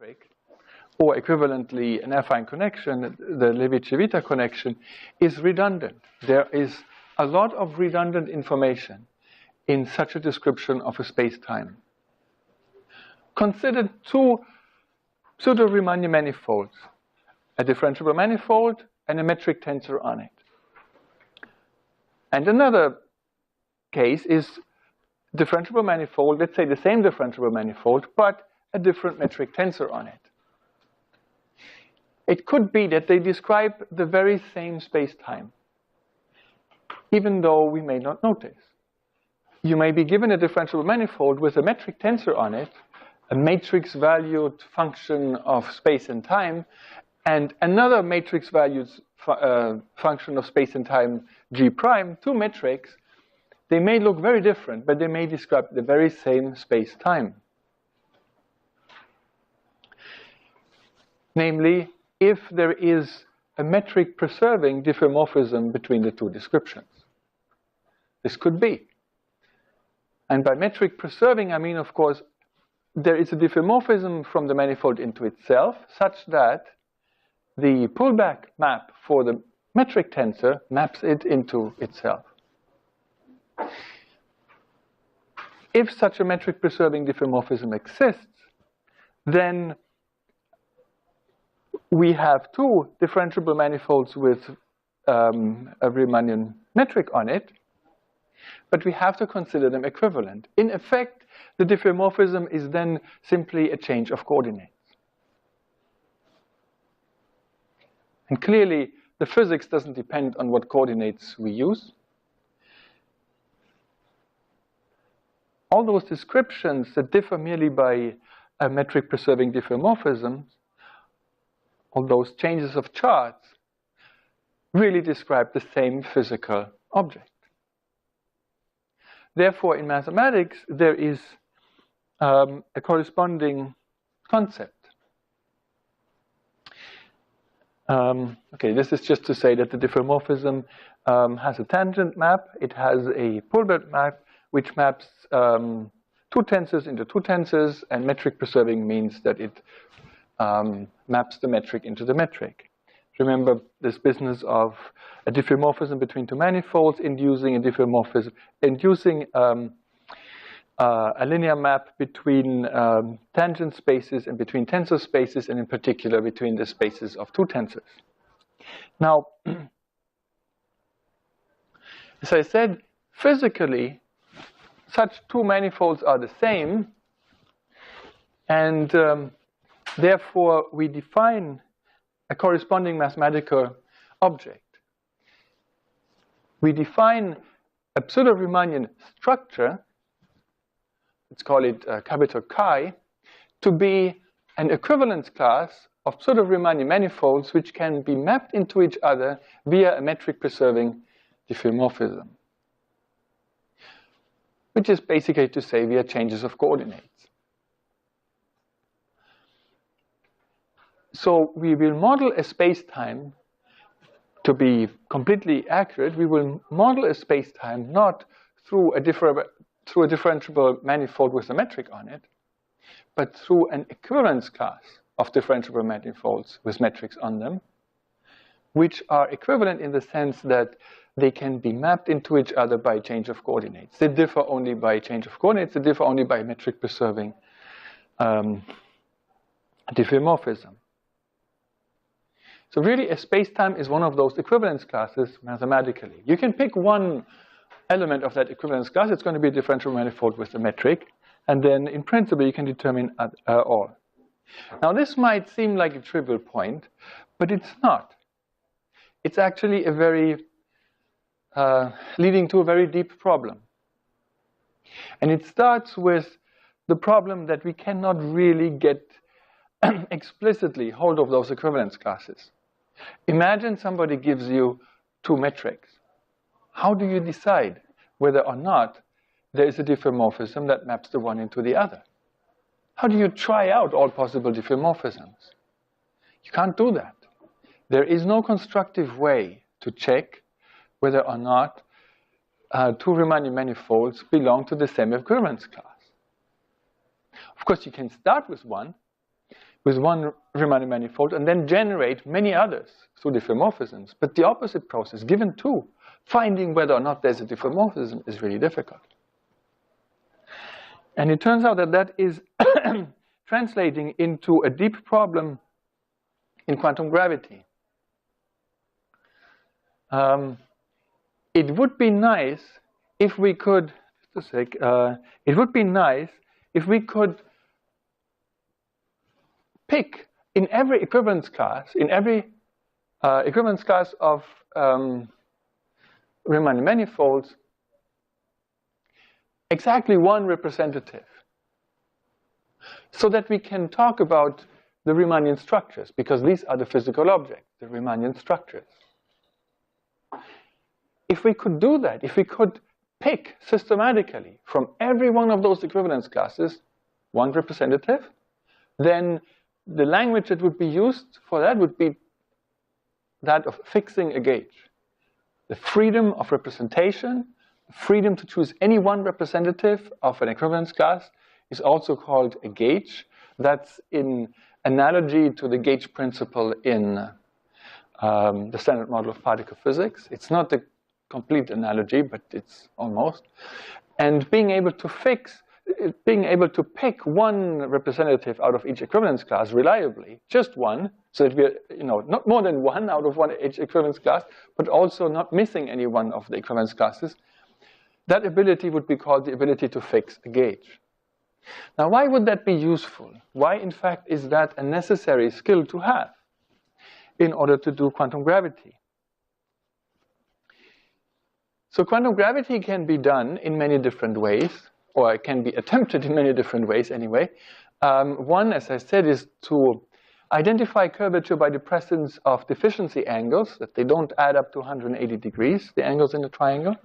metric, or equivalently an affine connection, the Levi-Civita connection, is redundant. There is a lot of redundant information in such a description of a space-time. Consider two pseudo-Riemannian manifolds, a differentiable manifold and a metric tensor on it. And another case is differentiable manifold, let's say the same differentiable manifold, but a different metric tensor on it. It could be that they describe the very same space-time, even though we may not notice. You may be given a differentiable manifold with a metric tensor on it, a matrix-valued function of space and time, and another matrix-valued function of space and time, G prime, two metrics. They may look very different, but they may describe the very same space-time. Namely, if there is a metric-preserving diffeomorphism between the two descriptions. This could be. And by metric-preserving, I mean, of course, there is a diffeomorphism from the manifold into itself, such that the pullback map for the metric tensor maps it into itself. If such a metric-preserving diffeomorphism exists, then we have two differentiable manifolds with a Riemannian metric on it, but we have to consider them equivalent. In effect, the diffeomorphism is then simply a change of coordinates. And clearly, the physics doesn't depend on what coordinates we use. All those descriptions that differ merely by a metric-preserving diffeomorphism, all those changes of charts, really describe the same physical object. Therefore, in mathematics, there is a corresponding concept. Okay, this is just to say that the diffeomorphism has a tangent map. It has a pullback map, which maps two tensors into two tensors, and metric preserving means that it maps the metric into the metric. Remember this business of a diffeomorphism between two manifolds, inducing a diffeomorphism, inducing a linear map between tangent spaces and between tensor spaces, and in particular between the spaces of two tensors. Now, as I said, physically, such two manifolds are the same, and therefore we define a corresponding mathematical object. We define a pseudo-Riemannian structure, let's call it capital Chi, to be an equivalence class of pseudo-Riemannian manifolds which can be mapped into each other via a metric-preserving diffeomorphism, which is basically to say via changes of coordinates. So we will model a space-time to be completely accurate. We will model a space-time not through a differentiable manifold with a metric on it, but through an equivalence class of differentiable manifolds with metrics on them, which are equivalent in the sense that they can be mapped into each other by change of coordinates. They differ only by change of coordinates. They differ only by metric-preserving diffeomorphism. So really, a space-time is one of those equivalence classes mathematically. You can pick one element of that equivalence class. It's going to be a differential manifold with a metric. And then, in principle, you can determine all. Now, this might seem like a trivial point, but it's not. It's actually a very, leading to a very deep problem. And it starts with the problem that we cannot really get explicitly hold of those equivalence classes. Imagine somebody gives you two metrics. How do you decide whether or not there is a diffeomorphism that maps the one into the other? How do you try out all possible diffeomorphisms? You can't do that. There is no constructive way to check whether or not two Riemannian manifolds belong to the same equivalence class. Of course, you can start with one, with one Riemann manifold and then generate many others through diffeomorphisms. But the opposite process, given two, finding whether or not there's a diffeomorphism is really difficult. And it turns out that that is translating into a deep problem in quantum gravity. It would be nice if we could, just a sec, it would be nice if we could pick in every equivalence class, in every equivalence class of Riemann manifolds, exactly one representative, so that we can talk about the Riemannian structures, because these are the physical objects, the Riemannian structures. If we could do that, if we could pick systematically from every one of those equivalence classes one representative, then the language that would be used for that would be that of fixing a gauge. The freedom of representation, the freedom to choose any one representative of an equivalence class is also called a gauge. That's in analogy to the gauge principle in the standard model of particle physics. It's not the complete analogy, but it's almost. And being able to pick one representative out of each equivalence class reliably, just one, so that we're, not more than one out of each equivalence class, but also not missing any one of the equivalence classes, that ability would be called the ability to fix a gauge. Now, why would that be useful? Why, in fact, is that a necessary skill to have in order to do quantum gravity? So quantum gravity can be done in many different ways, or it can be attempted in many different ways anyway. One, as I said, is to identify curvature by the presence of deficiency angles, that they don't add up to 180 degrees, the angles in a triangle.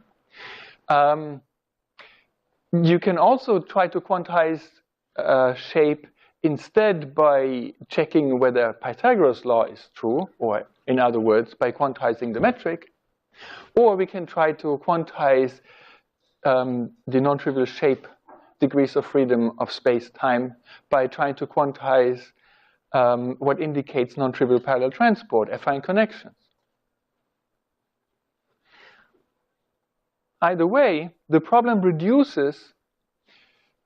You can also try to quantize shape instead by checking whether Pythagoras' law is true, or in other words, by quantizing the metric. Or we can try to quantize the non-trivial shape degrees of freedom of space-time by trying to quantize what indicates non-trivial parallel transport, affine connections. Either way, the problem reduces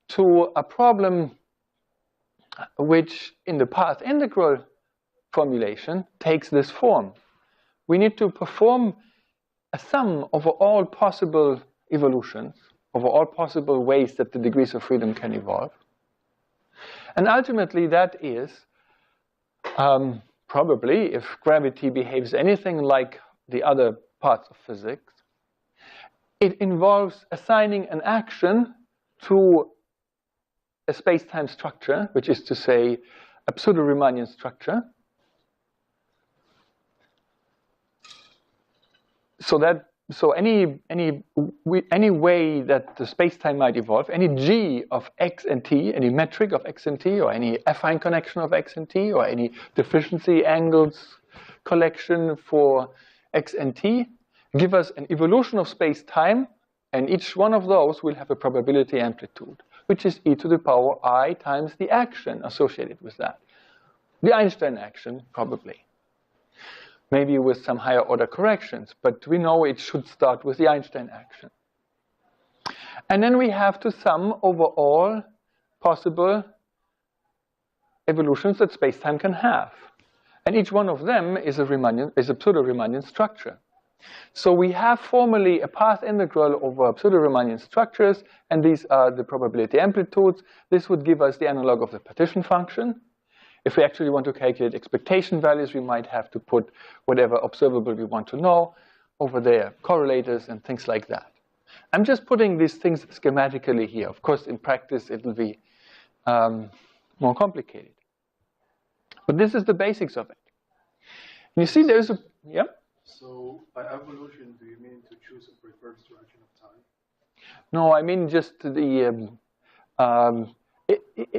to a problem which, in the path integral formulation, takes this form. We need to perform a sum over all possible evolutions, over all possible ways that the degrees of freedom can evolve. And ultimately, that is probably, if gravity behaves anything like the other parts of physics, it involves assigning an action to a space-time structure, which is to say, a pseudo-Riemannian structure, so any way that the space-time might evolve, any g of x and t, any metric of x and t, or any affine connection of x and t, or any deficiency angles collection for x and t, give us an evolution of space-time, and each one of those will have a probability amplitude, which is e to the power I times the action associated with that. The Einstein action, probably. Maybe with some higher order corrections, but we know it should start with the Einstein action. And then we have to sum over all possible evolutions that space-time can have. And each one of them is a pseudo-Riemannian structure. So we have formally a path integral over pseudo-Riemannian structures, and these are the probability amplitudes. This would give us the analog of the partition function. If we actually want to calculate expectation values, we might have to put whatever observable we want to know over there, correlators and things like that. I'm just putting these things schematically here. Of course, in practice, it will be more complicated. But this is the basics of it. And you see, there's a, yeah? So by evolution, do you mean to choose a preferred direction of time? No, I mean just the,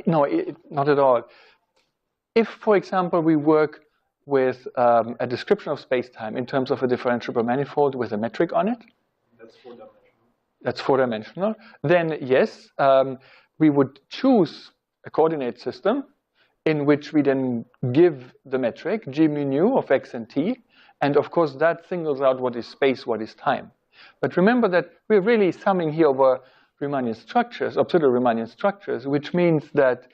not at all. If, for example, we work with a description of space-time in terms of a differentiable manifold with a metric on it. That's four-dimensional. That's four-dimensional. Then, yes, we would choose a coordinate system in which we then give the metric g mu nu of x and t, and of course that singles out what is space, what is time. But remember that we're really summing here over Riemannian structures, or pseudo-Riemannian structures, which means that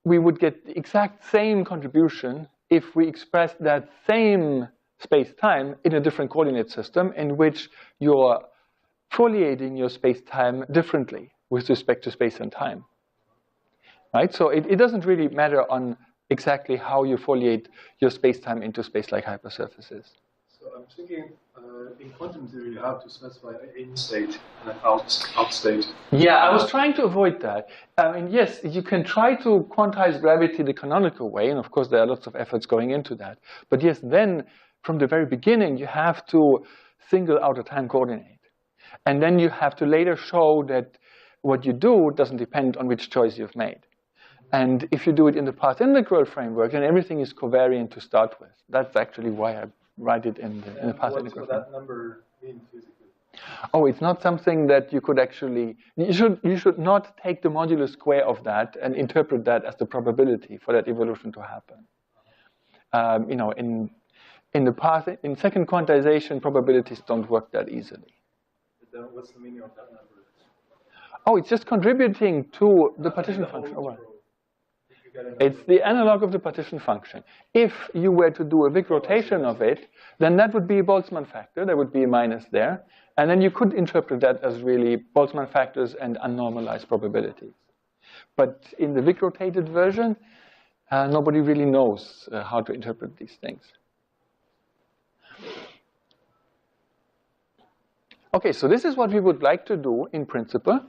we would get the exact same contribution if we express that same space-time in a different coordinate system in which you're foliating your space-time differently with respect to space and time. Right? So it doesn't really matter on exactly how you foliate your space-time into space-like hypersurfaces. So I'm thinking in quantum theory you have to specify an in state and an out state. Yeah, I was trying to avoid that. I mean, yes, you can try to quantize gravity the canonical way, and of course there are lots of efforts going into that. But yes, then from the very beginning you have to single out a time coordinate. And then you have to later show that what you do doesn't depend on which choice you've made. And if you do it in the path integral framework, then everything is covariant to start with. That's actually why I write it in the path integral framework. What does that number mean physically? Oh, it's not something that you could actually, you should not take the modular square of that and interpret that as the probability for that evolution to happen. You know, in the path, in second quantization, probabilities don't work that easily. But then what's the meaning of that number? Oh, it's just contributing to the partition function. Oh, well. It's the analog of the partition function. If you were to do a big rotation of it, then that would be a Boltzmann factor. There would be a minus there. And then you could interpret that as really Boltzmann factors and unnormalized probabilities. But in the big rotated version, nobody really knows how to interpret these things. Okay, so this is what we would like to do in principle.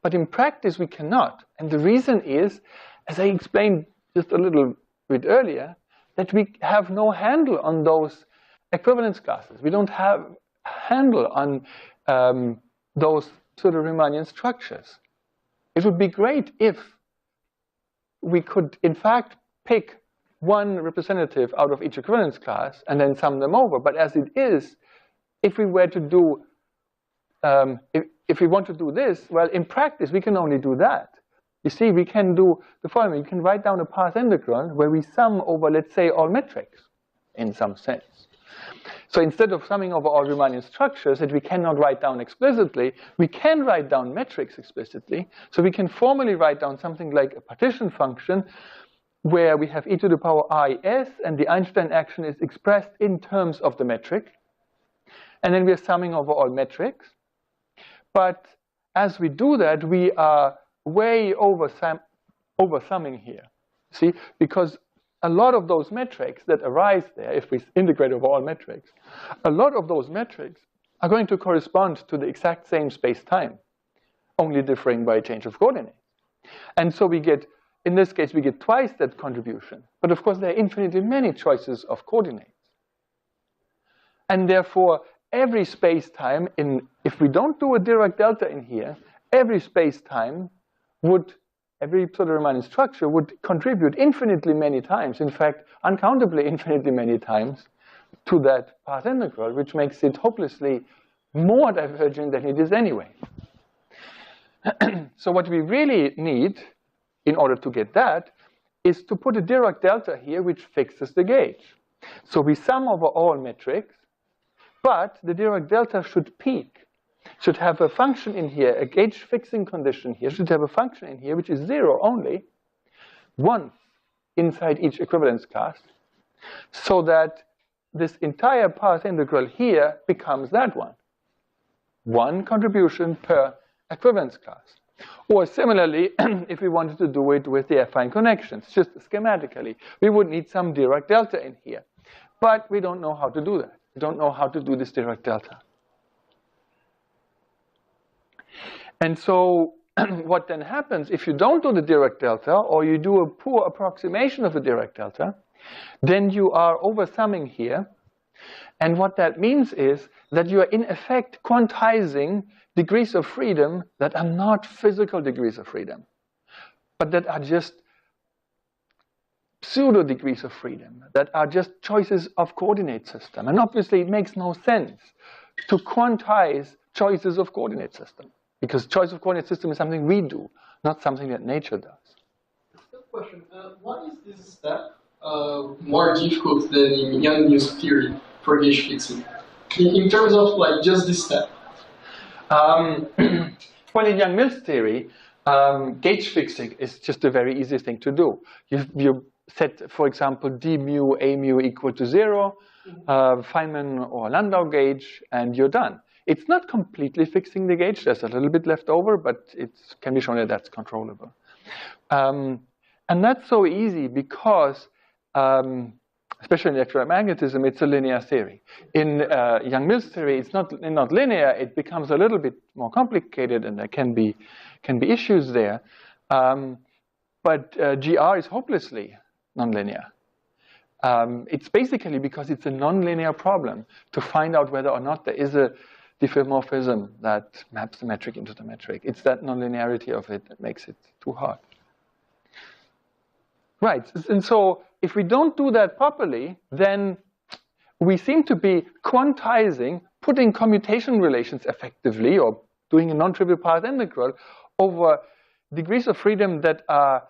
But in practice, we cannot. And the reason is, as I explained just a little bit earlier, that we have no handle on those equivalence classes. We don't have a handle on those pseudo-Riemannian structures. It would be great if we could, in fact, pick one representative out of each equivalence class and then sum them over. But as it is, if we were to do, if we want to do this, well, in practice, we can only do that. You see, we can do the following. You can write down a path integral where we sum over, let's say, all metrics in some sense. So instead of summing over all Riemannian structures that we cannot write down explicitly, we can write down metrics explicitly. So we can formally write down something like a partition function where we have e to the power is, and the Einstein action is expressed in terms of the metric. And then we are summing over all metrics. But as we do that, we are way over-summing here, see? Because a lot of those metrics that arise there, if we integrate over all metrics, a lot of those metrics are going to correspond to the exact same space-time, only differing by a change of coordinates. And so we get, in this case, we get twice that contribution. But of course, there are infinitely many choices of coordinates. And therefore, every space-time, if we don't do a Dirac delta in here, every space-time every pseudo-Riemannian structure would contribute infinitely many times, in fact, uncountably infinitely many times, to that path integral, which makes it hopelessly more divergent than it is anyway. So what we really need, in order to get that, is to put a Dirac delta here, which fixes the gauge. So we sum over all metrics, but the Dirac delta should peak. Should have a function in here, a gauge fixing condition here, should have a function in here which is 0 only, once inside each equivalence class, so that this entire path integral here becomes that one. One contribution per equivalence class. Or similarly, if we wanted to do it with the affine connections, just schematically, we would need some Dirac delta in here. But we don't know how to do that. We don't know how to do this Dirac delta. And so what then happens if you don't do the Dirac delta, or you do a poor approximation of the Dirac delta, then you are oversumming here. And what that means is that you are in effect quantizing degrees of freedom that are not physical degrees of freedom, but that are just pseudo degrees of freedom, that are just choices of coordinate system. And obviously it makes no sense to quantize choices of coordinate system, because choice of coordinate system is something we do, not something that nature does. question. Why is this step more difficult than in Yang-Mills theory for gauge fixing? In terms of like just this step. Well, in Yang-Mills theory, gauge fixing is just a very easy thing to do. You set, for example, d mu, a mu equal to 0, Feynman or Landau gauge, and you're done. It's not completely fixing the gauge. There's a little bit left over, but it can be shown that that's controllable. And that's so easy because, especially in electromagnetism, it's a linear theory. In Yang-Mills theory, it's not linear. It becomes a little bit more complicated, and there can be issues there. But GR is hopelessly nonlinear. It's basically because it's a nonlinear problem to find out whether or not there is a diffeomorphism that maps the metric into the metric. It's that nonlinearity of it that makes it too hard. Right, and so if we don't do that properly, then we seem to be quantizing, putting commutation relations effectively, or doing a non-trivial path integral over degrees of freedom that are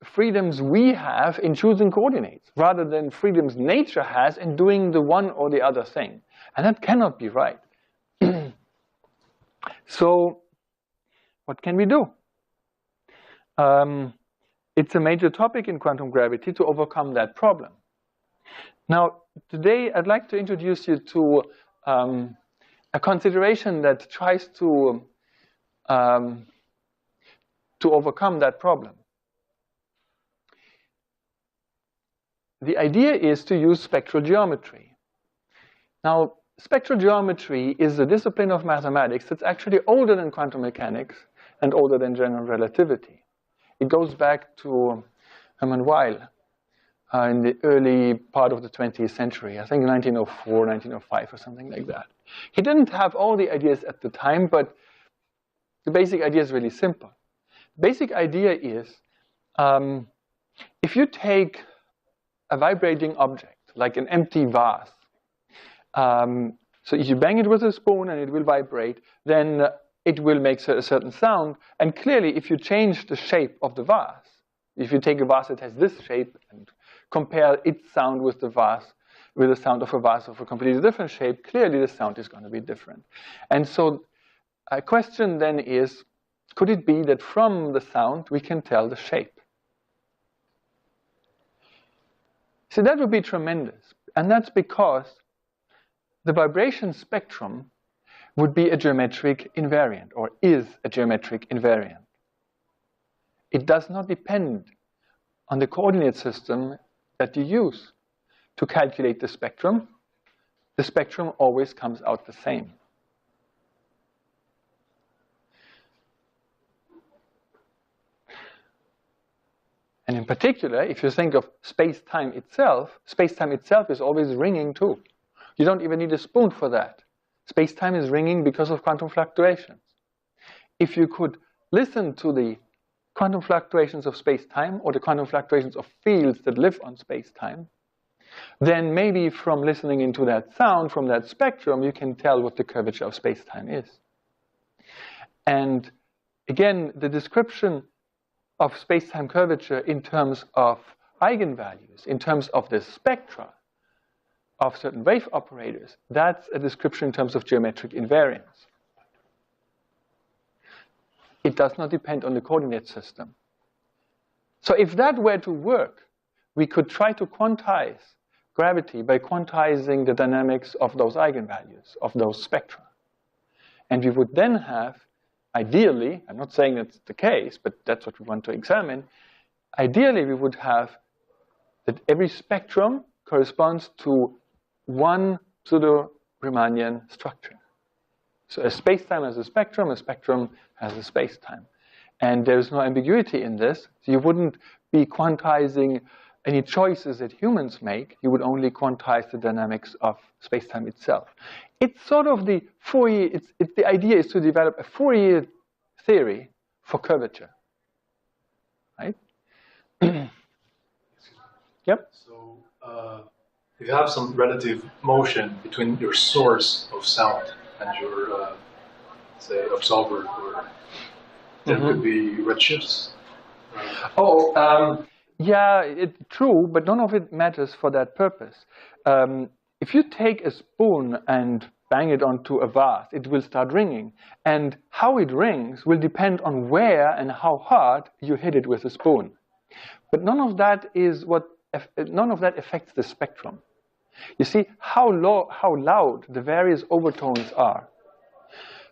freedoms we have in choosing coordinates, rather than freedoms nature has in doing the one or the other thing. And that cannot be right. So, what can we do? It's a major topic in quantum gravity to overcome that problem. Now, today I'd like to introduce you to a consideration that tries to overcome that problem. The idea is to use spectral geometry. Now, spectral geometry is a discipline of mathematics that's actually older than quantum mechanics and older than general relativity. It goes back to Hermann Weyl in the early part of the 20th century, I think 1904, 1905 or something like that. He didn't have all the ideas at the time, but the basic idea is really simple. The basic idea is if you take a vibrating object, like an empty vase, so if you bang it with a spoon and it will vibrate, then it will make a certain sound. And clearly, if you change the shape of the vase, if you take a vase that has this shape and compare its sound with the vase, with the sound of a vase of a completely different shape, clearly the sound is going to be different. And so a question then is, could it be that from the sound we can tell the shape? So that would be tremendous. And that's because the vibration spectrum would be a geometric invariant, or is a geometric invariant. It does not depend on the coordinate system that you use to calculate the spectrum. The spectrum always comes out the same. And in particular, if you think of space-time itself is always ringing too. You don't even need a spoon for that. Space-time is ringing because of quantum fluctuations. If you could listen to the quantum fluctuations of space-time or the quantum fluctuations of fields that live on space-time, then maybe from listening into that sound, from that spectrum, you can tell what the curvature of space-time is. And again, the description of space-time curvature in terms of eigenvalues, in terms of the spectra of certain wave operators, that's a description in terms of geometric invariance. It does not depend on the coordinate system. So if that were to work, we could try to quantize gravity by quantizing the dynamics of those eigenvalues, of those spectra. And we would then have, ideally, I'm not saying that's the case, but that's what we want to examine, ideally we would have that every spectrum corresponds to one pseudo-Riemannian structure. So a space-time has a spectrum has a space-time. And there's no ambiguity in this. So you wouldn't be quantizing any choices that humans make. You would only quantize the dynamics of space-time itself. It's sort of the Fourier, the idea is to develop a Fourier theory for curvature, right? Yep. So you have some relative motion between your source of sound and your, say, absorber, or there could be redshifts. Yeah, true, but none of it matters for that purpose. If you take a spoon and bang it onto a vase, it will start ringing. And how it rings will depend on where and how hard you hit it with a spoon. But none of that affects the spectrum. You see, how loud the various overtones are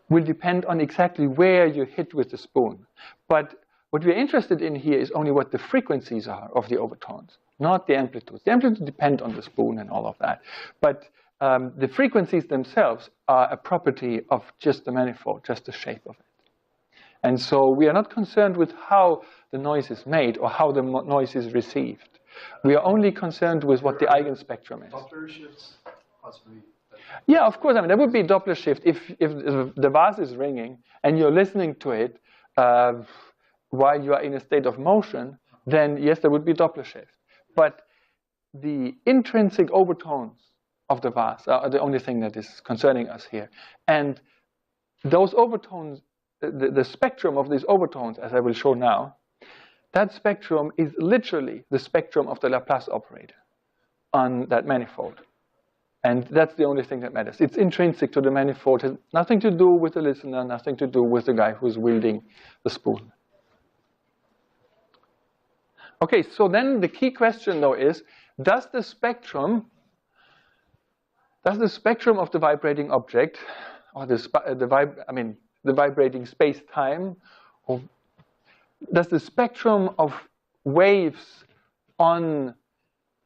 will depend on exactly where you hit with the spoon. But what we're interested in here is only what the frequencies are of the overtones, not the amplitudes. The amplitudes depend on the spoon and all of that. But the frequencies themselves are a property of just the manifold, just the shape of it. And so we are not concerned with how the noise is made or how the noise is received. We are only concerned with what the eigenspectrum is. Doppler shifts, possibly. Yeah, of course. I mean, there would be a Doppler shift if the vase is ringing and you're listening to it while you are in a state of motion, then yes, there would be Doppler shift. But the intrinsic overtones of the vase are the only thing that is concerning us here. And those overtones, the spectrum of these overtones, as I will show now, that spectrum is literally the spectrum of the Laplace operator on that manifold. And that's the only thing that matters. It's intrinsic to the manifold. It has nothing to do with the listener, nothing to do with the guy who's wielding the spoon. Okay, so then the key question, though, is, does the spectrum of the vibrating object, or the vibrating space-time, or does the spectrum of waves on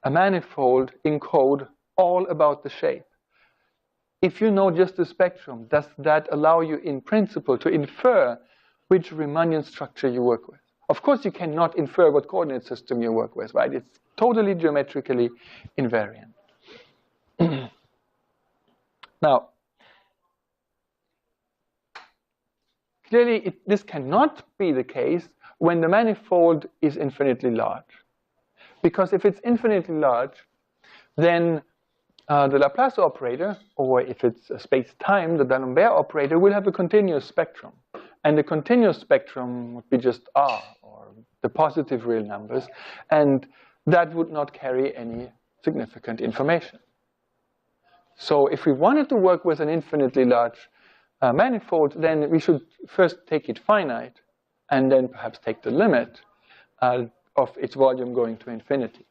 a manifold encode all about the shape? If you know just the spectrum, does that allow you in principle to infer which Riemannian structure you work with? Of course, you cannot infer what coordinate system you work with, right? It's totally geometrically invariant. Now, clearly, this cannot be the case when the manifold is infinitely large. Because if it's infinitely large, then the Laplace operator, or if it's a space-time, the D'Alembert operator, will have a continuous spectrum. And the continuous spectrum would be just R, or the positive real numbers, and that would not carry any significant information. So if we wanted to work with an infinitely large manifold, then we should first take it finite, and then perhaps take the limit of its volume going to infinity.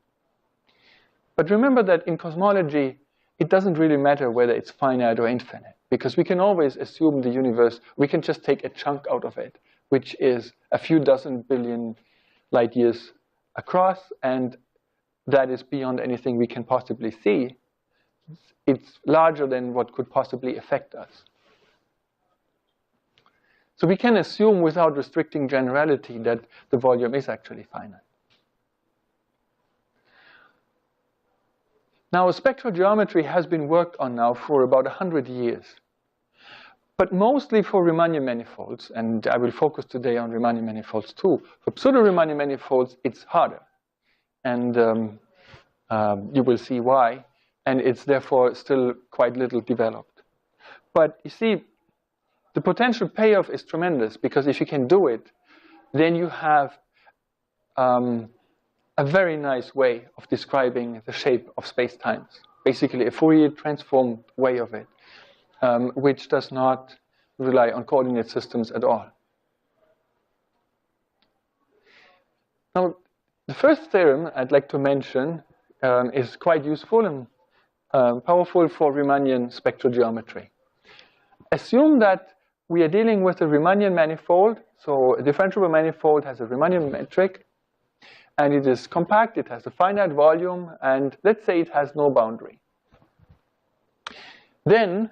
But remember that in cosmology, it doesn't really matter whether it's finite or infinite, because we can always assume the universe, we can just take a chunk out of it, which is a few dozen billion light years across, and that is beyond anything we can possibly see. It's larger than what could possibly affect us. So we can assume without restricting generality that the volume is actually finite. Now, spectral geometry has been worked on now for about 100 years. But mostly for Riemannian manifolds, and I will focus today on Riemannian manifolds too. For pseudo-Riemannian manifolds, it's harder. And you will see why. And it's therefore still quite little developed. But you see, the potential payoff is tremendous, because if you can do it, then you have a very nice way of describing the shape of space-times. Basically, a Fourier transformed way of it, which does not rely on coordinate systems at all. Now, the first theorem I'd like to mention is quite useful and powerful for Riemannian spectral geometry. Assume that we are dealing with a Riemannian manifold. So a differentiable manifold has a Riemannian metric, and it is compact, it has a finite volume, and let's say it has no boundary. Then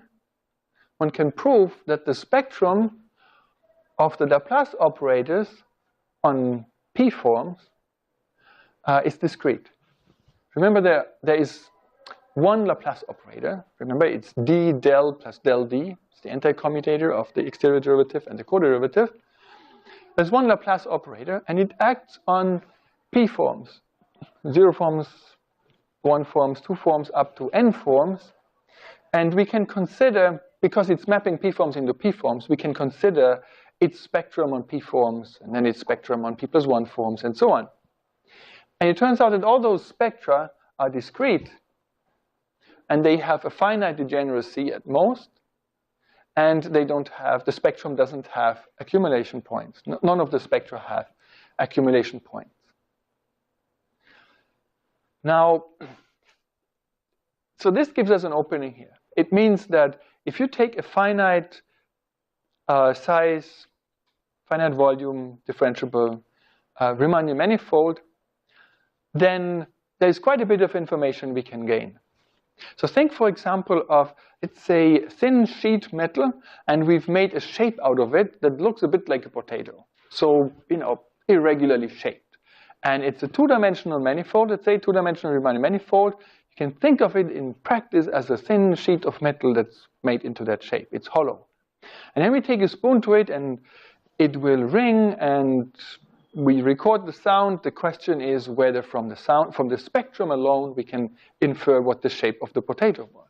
one can prove that the spectrum of the Laplace operators on p-forms is discrete. Remember, there is one Laplace operator. Remember, it's d del plus del d. It's the anti-commutator of the exterior derivative and the co-derivative. There's one Laplace operator, and it acts on p-forms. 0 forms, 1 forms, 2 forms, up to n forms. And we can consider, because it's mapping p-forms into p-forms, we can consider its spectrum on p-forms, and then its spectrum on p+1 forms, and so on. And it turns out that all those spectra are discrete, and they have a finite degeneracy at most, and they don't have, the spectrum doesn't have accumulation points. None of the spectra have accumulation points. Now, so this gives us an opening here. It means that if you take a finite size, finite volume, differentiable Riemannian manifold, then there's quite a bit of information we can gain. So think, for example, of, let's say, thin sheet metal, and we've made a shape out of it that looks a bit like a potato. So, irregularly shaped. And it's a two-dimensional manifold, let's say, two-dimensional Riemannian manifold. You can think of it in practice as a thin sheet of metal that's made into that shape. It's hollow. And then we take a spoon to it, and it will ring, and we record the sound. The question is whether from the spectrum alone, we can infer what the shape of the potato was.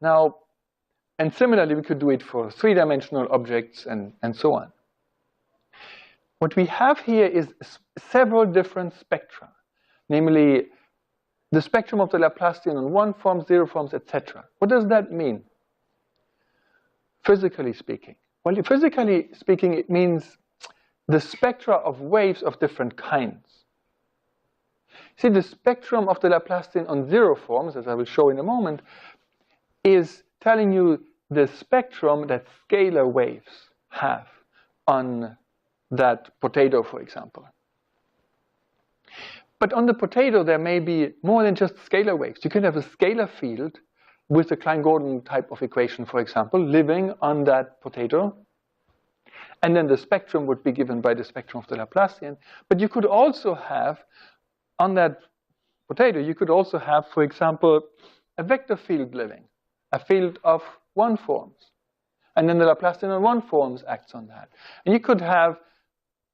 Now, and similarly, we could do it for three-dimensional objects and so on. What we have here is several different spectra, namely the spectrum of the Laplacian on one form, zero forms, etc. What does that mean, physically speaking? Well, physically speaking, it means the spectra of waves of different kinds. See, the spectrum of the Laplacian on zero forms, as I will show in a moment, is telling you the spectrum that scalar waves have on that potato, for example. But on the potato, there may be more than just scalar waves. You can have a scalar field with a Klein-Gordon type of equation, for example, living on that potato. And then the spectrum would be given by the spectrum of the Laplacian. But you could also have, on that potato, you could also have, for example, a vector field living, a field of one forms. And then the Laplacian on one forms acts on that. And you could have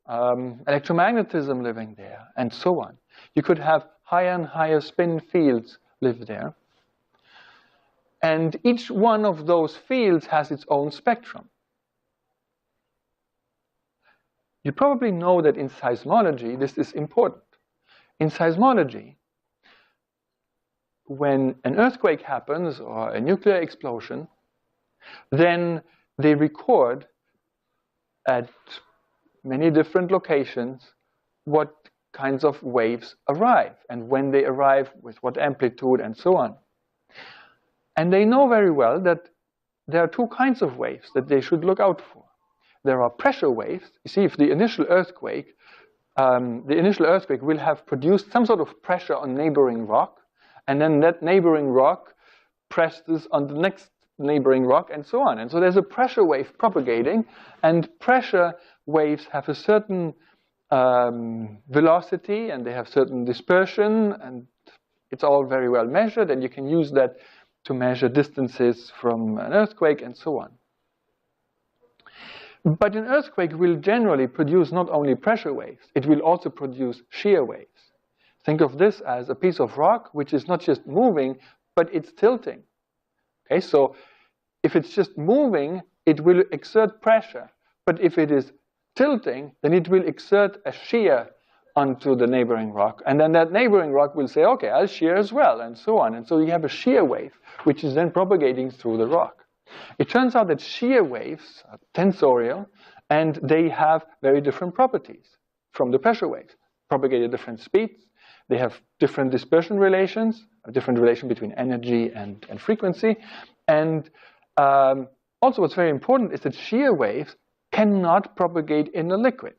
electromagnetism living there, and so on. You could have higher and higher spin fields live there. And each one of those fields has its own spectrum. You probably know that in seismology, this is important. In seismology, when an earthquake happens or a nuclear explosion, then they record at many different locations what kinds of waves arrive and when they arrive, with what amplitude, and so on. And they know very well that there are two kinds of waves that they should look out for. There are pressure waves. You see, if the initial earthquake will have produced some sort of pressure on neighboring rock, and then that neighboring rock presses on the next neighboring rock, and so on. And so there's a pressure wave propagating, and pressure waves have a certain velocity, and they have certain dispersion, and it's all very well measured, and you can use that to measure distances from an earthquake, and so on. But an earthquake will generally produce not only pressure waves, it will also produce shear waves. Think of this as a piece of rock which is not just moving, but it's tilting. Okay, so if it's just moving, it will exert pressure. But if it is tilting, then it will exert a shear onto the neighboring rock. And then that neighboring rock will say, okay, I'll shear as well, and so on. And so you have a shear wave, which is then propagating through the rock. It turns out that shear waves are tensorial, and they have very different properties from the pressure waves. Propagate at different speeds. They have different dispersion relations, a different relation between energy and frequency. And also what's very important is that shear waves cannot propagate in a liquid,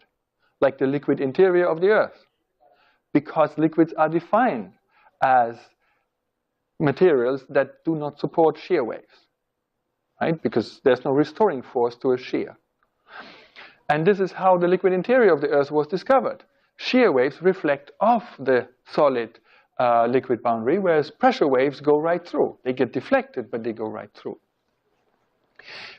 like the liquid interior of the Earth, because liquids are defined as materials that do not support shear waves. Right? Because there's no restoring force to a shear. And this is how the liquid interior of the Earth was discovered. Shear waves reflect off the solid liquid boundary, whereas pressure waves go right through. They get deflected, but they go right through.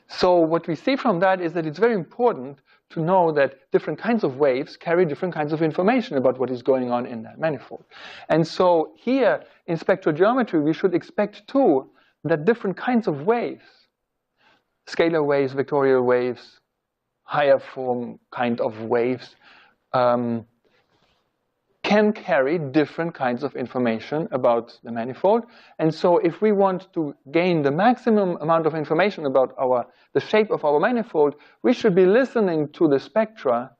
So what we see from that is that it's very important to know that different kinds of waves carry different kinds of information about what is going on in that manifold. And so here in spectrogeometry, we should expect too that different kinds of waves, scalar waves, vectorial waves, higher form kind of waves, can carry different kinds of information about the manifold. And so if we want to gain the maximum amount of information about the shape of our manifold, we should be listening to the spectra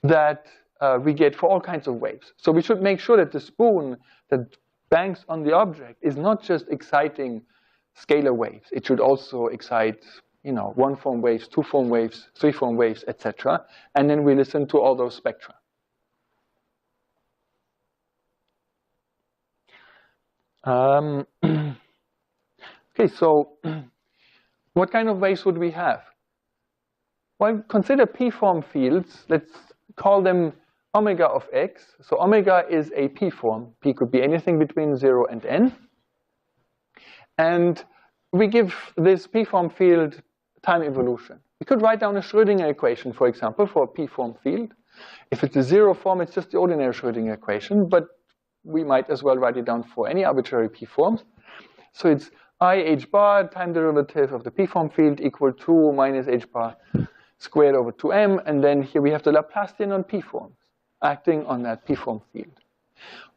that we get for all kinds of waves. So we should make sure that the spoon that banks on the object is not just exciting scalar waves. It should also excite, one-form waves, two-form waves, three-form waves, etc. And then we listen to all those spectra. Okay, so what kind of waves would we have? Well, consider p-form fields. Let's call them omega of x. So omega is a p-form. P could be anything between 0 and n. And we give this p-form field time evolution. We could write down a Schrödinger equation, for example, for a p-form field. If it's a 0 form, it's just the ordinary Schrödinger equation, but we might as well write it down for any arbitrary p-forms. So it's I h bar time derivative of the p-form field equal to minus h bar squared over 2m, and then here we have the Laplacian on p-forms acting on that p-form field.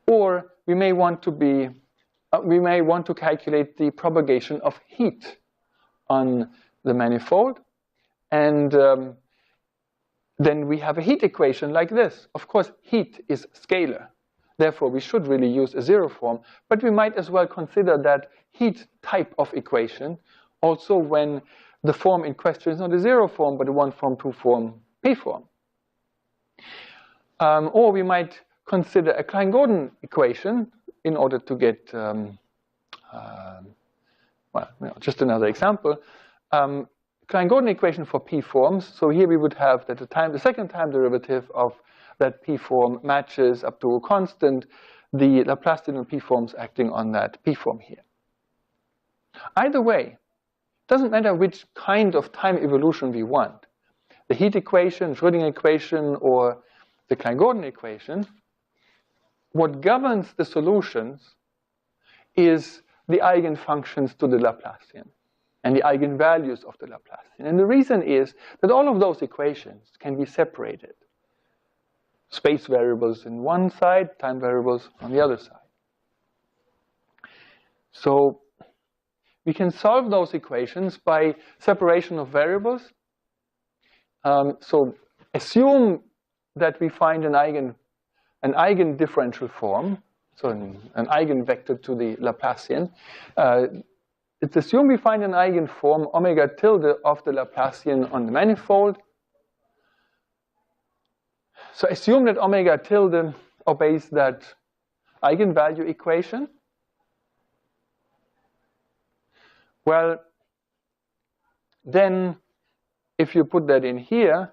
Or we may want to calculate the propagation of heat on the manifold, and then we have a heat equation like this. Of course, heat is scalar. Therefore, we should really use a 0 form, but we might as well consider that heat type of equation also when the form in question is not a 0 form, but a 1 form, 2 form, p form. Or we might consider a Klein-Gordon equation in order to get, just another example. Klein-Gordon equation for p forms. So here we would have that the second time derivative of that p form matches up to a constant the Laplacian p forms acting on that p form here. Either way, it doesn't matter which kind of time evolution we want. The heat equation, Schrödinger equation, or the Klein-Gordon equation, what governs the solutions is the eigenfunctions to the Laplacian and the eigenvalues of the Laplacian. And the reason is that all of those equations can be separated. Space variables in one side, time variables on the other side. So we can solve those equations by separation of variables. So assume that we find an eigen differential form, so an eigenvector to the Laplacian. Let's assume we find an eigenform omega tilde of the Laplacian on the manifold. So assume that omega tilde obeys that eigenvalue equation. Well, then if you put that in here,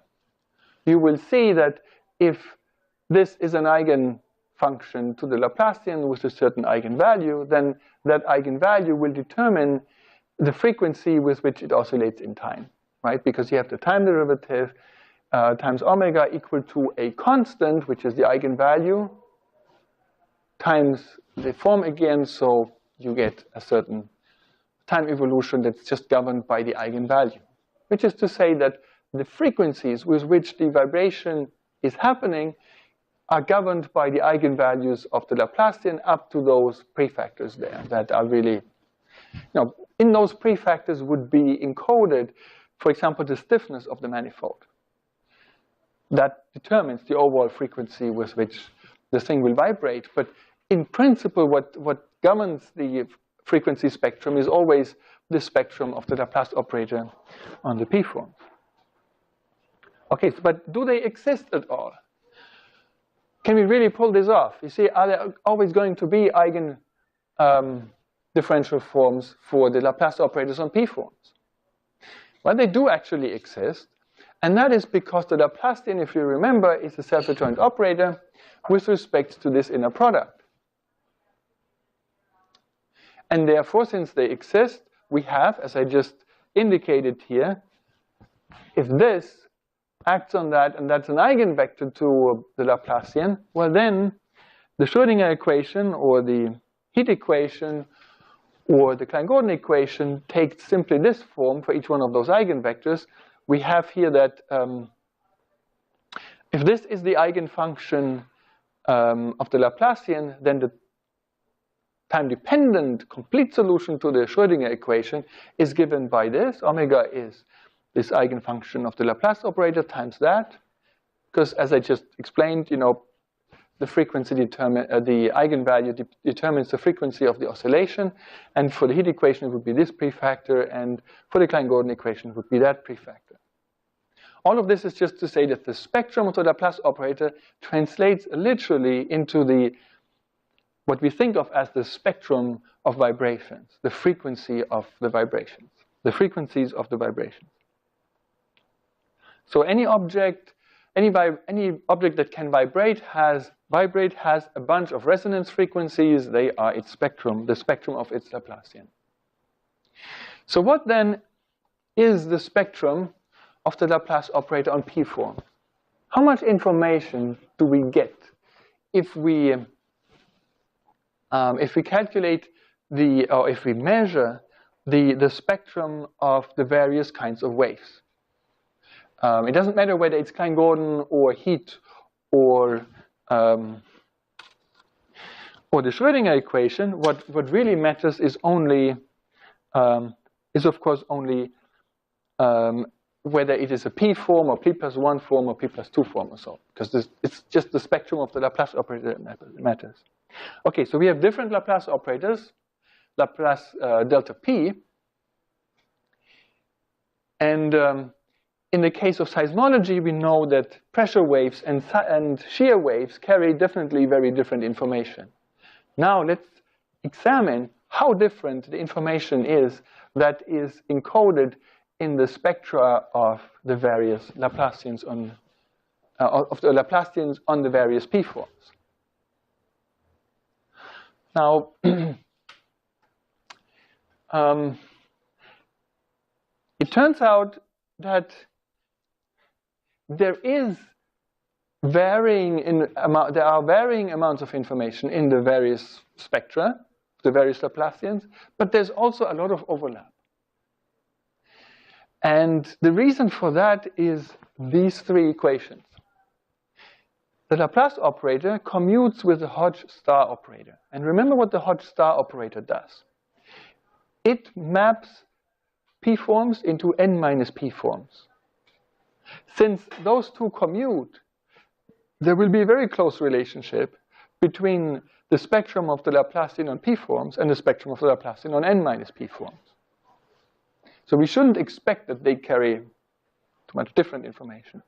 you will see that if this is an eigenfunction to the Laplacian with a certain eigenvalue, then that eigenvalue will determine the frequency with which it oscillates in time, right? Because you have the time derivative times omega equal to a constant, which is the eigenvalue, times the form again, so you get a certain time evolution that's just governed by the eigenvalue. Which is to say that the frequencies with which the vibration is happening are governed by the eigenvalues of the Laplacian up to those prefactors there that are really, in those prefactors would be encoded, for example, the stiffness of the manifold. That determines the overall frequency with which the thing will vibrate. But in principle, what governs the frequency spectrum is always the spectrum of the Laplace operator on the p-form. Okay, but do they exist at all? Can we really pull this off? You see, are there always going to be eigen differential forms for the Laplace operators on p-forms? Well, they do actually exist. And that is because the Laplacian, if you remember, is a self-adjoint operator with respect to this inner product. And therefore, since they exist, we have, as I just indicated here, if this acts on that, and that's an eigenvector to the Laplacian, well then, the Schrödinger equation, or the heat equation, or the Klein-Gordon equation takes simply this form for each one of those eigenvectors. We have here that if this is the eigenfunction Laplacian, then the time-dependent complete solution to the Schrödinger equation is given by this. Omega is this eigenfunction of the Laplace operator times that. Because as I just explained, the frequency the eigenvalue determines the frequency of the oscillation. And for the heat equation, it would be this prefactor. And for the Klein-Gordon equation, it would be that prefactor. All of this is just to say that the spectrum of the Laplace operator translates literally into what we think of as the spectrum of vibrations, the frequency of the vibrations, the frequencies of the vibrations. So any object that can vibrate has a bunch of resonance frequencies. They are its spectrum, the spectrum of its Laplacian. So what then is the spectrum of the Laplace operator on P form? How much information do we get if we calculate if we measure the spectrum of the various kinds of waves? It doesn't matter whether it's Klein-Gordon or heat or the Schrödinger equation. What really matters is of course only whether it is a P form or P+1 form or P+2 form or so, because it's just the spectrum of the Laplace operator that matters. Okay, so we have different Laplace operators, Laplace delta P, and in the case of seismology, we know that pressure waves and shear waves carry definitely very different information. Now let's examine how different the information is that is encoded in the spectra of the various Laplacians on the various P forms. Now, it turns out that there are varying amounts of information in the various spectra, the various Laplacians, but there's also a lot of overlap. And the reason for that is these three equations. The Laplace operator commutes with the Hodge star operator. And remember what the Hodge star operator does. It maps P forms into n minus P forms. Since those two commute, there will be a very close relationship between the spectrum of the Laplacian on P forms and the spectrum of the Laplacian on n minus P forms. So we shouldn't expect that they carry too much different information.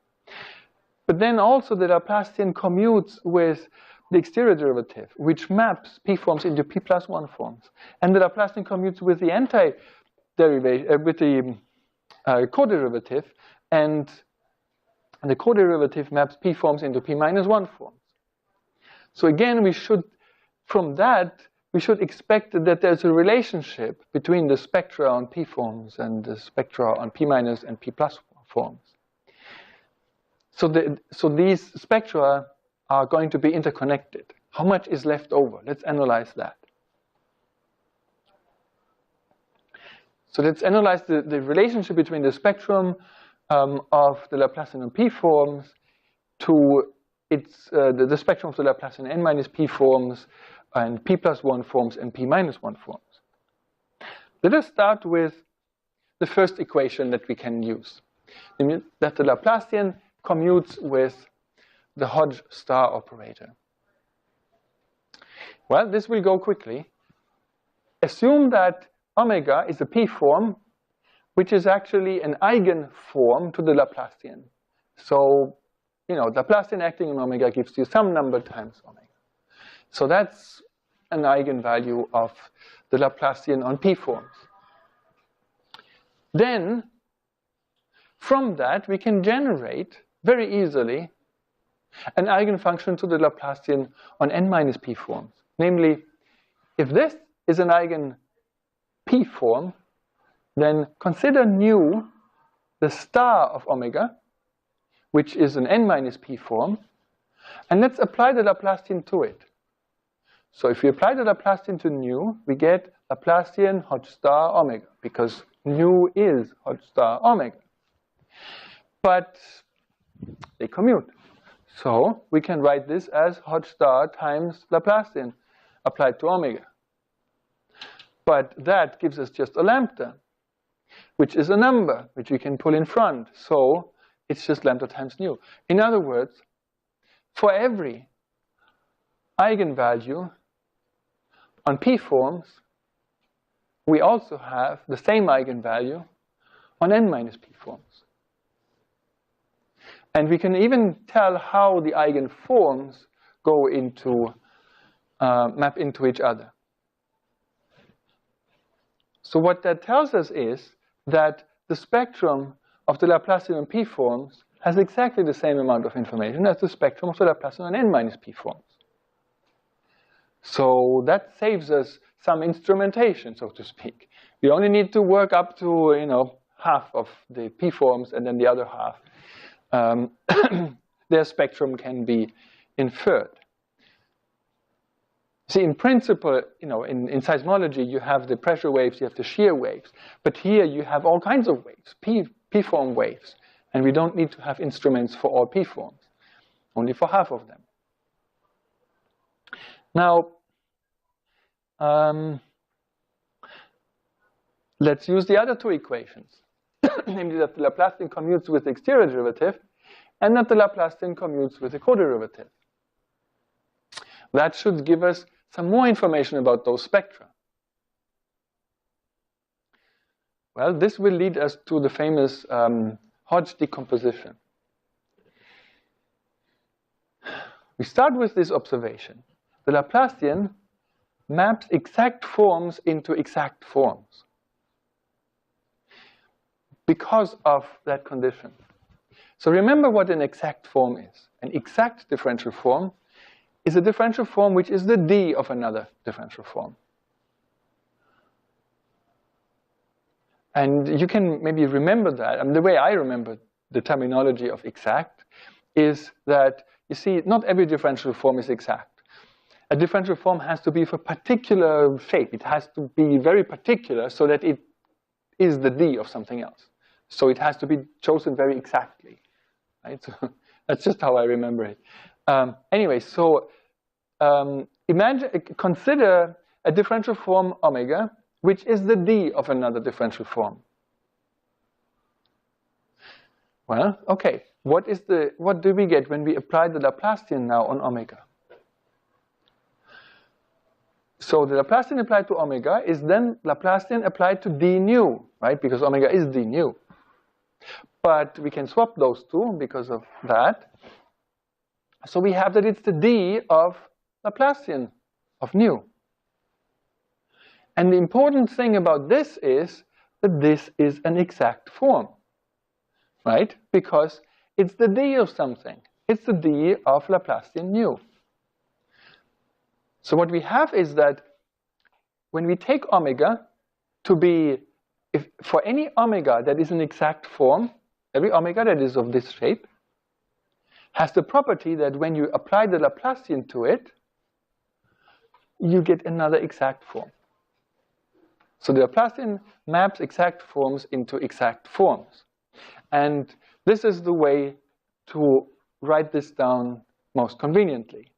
But then also the Laplacian commutes with the exterior derivative, which maps P forms into P+1 forms. And the Laplacian commutes with the co-derivative, and the co-derivative maps P forms into P-1 forms. So again, from that, we should expect that there's a relationship between the spectra on P forms and the spectra on P- and P+ forms. So these spectra are going to be interconnected. How much is left over? Let's analyze that. So let's analyze the relationship between the spectrum of the Laplacian on P forms to the spectrum of the Laplacian n minus P forms and P+1 forms and P-1 forms. Let us start with the first equation that we can use, that the Laplacian commutes with the Hodge star operator. Well, this will go quickly. Assume that omega is a P form, which is actually an eigenform to the Laplacian. So, Laplacian acting on omega gives you some number times omega. So that's an eigenvalue of the Laplacian on P forms. Then, from that, we can generate very easily an eigenfunction to the Laplacian on n minus P forms. Namely, if this is an eigen P form, then consider nu the star of omega, which is an n minus P form, and let's apply the Laplacian to it. So if we apply the Laplacian to nu, we get Laplacian Hodge star omega, because nu is Hodge star omega. But they commute. So we can write this as Hodge star times Laplacian applied to omega. But that gives us just a lambda, which is a number, which we can pull in front. So it's just lambda times nu. In other words, for every eigenvalue on p-forms, we also have the same eigenvalue on n minus p-forms. And we can even tell how the eigenforms go into, map into each other. So what that tells us is that the spectrum of the Laplacian on p-forms has exactly the same amount of information as the spectrum of the Laplacian on n minus p-forms. So that saves us some instrumentation, so to speak. We only need to work up to, half of the p-forms, and then the other half, their spectrum can be inferred. See, in principle, in seismology, you have the pressure waves, you have the shear waves. But here you have all kinds of waves, p-form waves. And we don't need to have instruments for all p-forms, only for half of them. Now, let's use the other two equations. Namely that the Laplacian commutes with the exterior derivative and that the Laplacian commutes with the co-derivative. That should give us some more information about those spectra. Well, this will lead us to the famous Hodge decomposition. We start with this observation. The Laplacian maps exact forms into exact forms because of that condition. So remember what an exact form is. An exact differential form is a differential form which is the d of another differential form. And you can maybe remember that. The way I remember the terminology of exact is that, you see, not every differential form is exact. A differential form has to be of a particular shape. It has to be very particular so that it is the d of something else. So it has to be chosen very exactly. Right? So that's just how I remember it. Anyway, so consider a differential form omega, which is the d of another differential form. Well, okay. What do we get when we apply the Laplacian now on omega? So the Laplacian applied to omega is then Laplacian applied to d nu, right? Because omega is d nu. But we can swap those two because of that. So we have that it's the d of Laplacian of nu. And the important thing about this is that this is an exact form, right? Because it's the d of something. It's the d of Laplacian nu. So what we have is that when we take omega to be, for any omega that is an exact form, every omega that is of this shape has the property that when you apply the Laplacian to it, you get another exact form. So the Laplacian maps exact forms into exact forms. And this is the way to write this down most conveniently.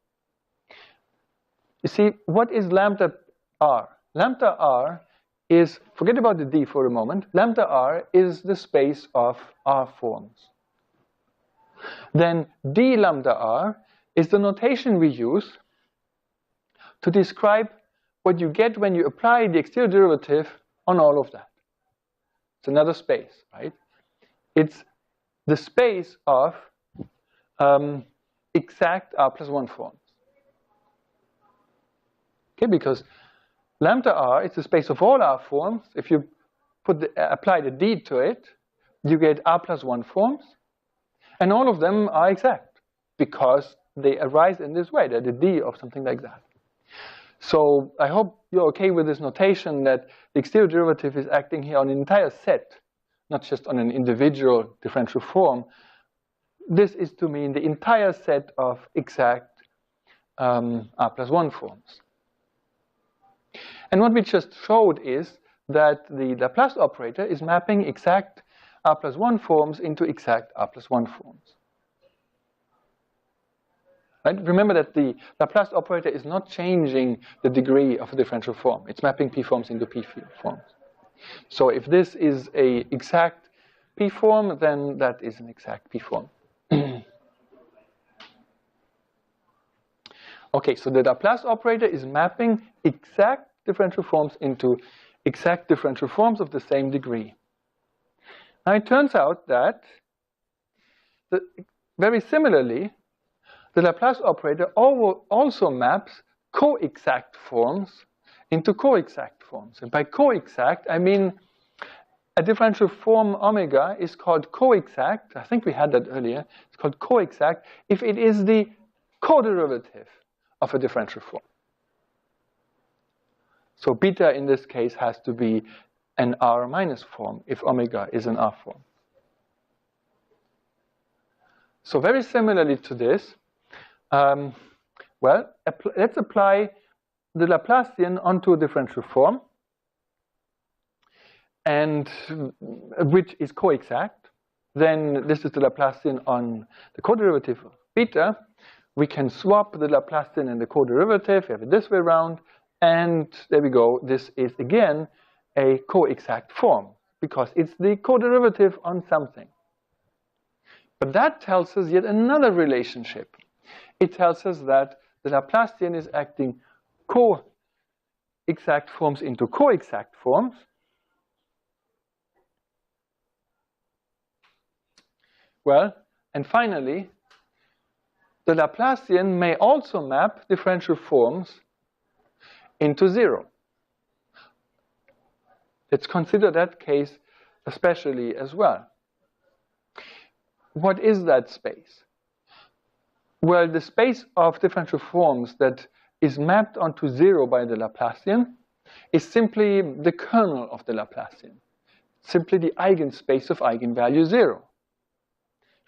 You see, what is lambda r? Lambda r is, forget about the d for a moment, lambda r is the space of r forms. Then d lambda r is the notation we use to describe what you get when you apply the exterior derivative on all of that. It's another space, right? It's the space of exact r plus 1 forms. Okay, because lambda r is the space of all r forms. If you apply the d to it, you get r plus 1 forms. And all of them are exact because they arise in this way. They're the d of something like that. So I hope you're okay with this notation that the exterior derivative is acting here on an entire set, not just on an individual differential form. This is to mean the entire set of exact r plus 1 forms. And what we just showed is that the Laplace operator is mapping exact r plus 1 forms into exact r plus 1 forms. Right? Remember that the Laplace operator is not changing the degree of a differential form. It's mapping p forms into p forms. So if this is a exact p form, then that is an exact p form. Okay, so the Laplace operator is mapping exact differential forms into exact differential forms of the same degree. Now it turns out that very similarly, the Laplace operator also maps co-exact forms into co-exact forms. And by co-exact, I mean a differential form omega is called co-exact. I think we had that earlier. It's called co-exact if it is the co-derivative of a differential form. So beta in this case has to be an R minus form if omega is an R form. So very similarly to this, let's apply the Laplacian onto a differential form, and which is co-exact. Then this is the Laplacian on the co-derivative of beta. We can swap the Laplacian and the co-derivative, have it this way around, and there we go. This is again a co-exact form because it's the co-derivative on something. But that tells us yet another relationship. It tells us that the Laplacian is acting co-exact forms into co-exact forms. Well, and finally, the Laplacian may also map differential forms into zero. Let's consider that case especially as well. What is that space? Well, the space of differential forms that is mapped onto zero by the Laplacian is simply the kernel of the Laplacian, simply the eigenspace of eigenvalue 0.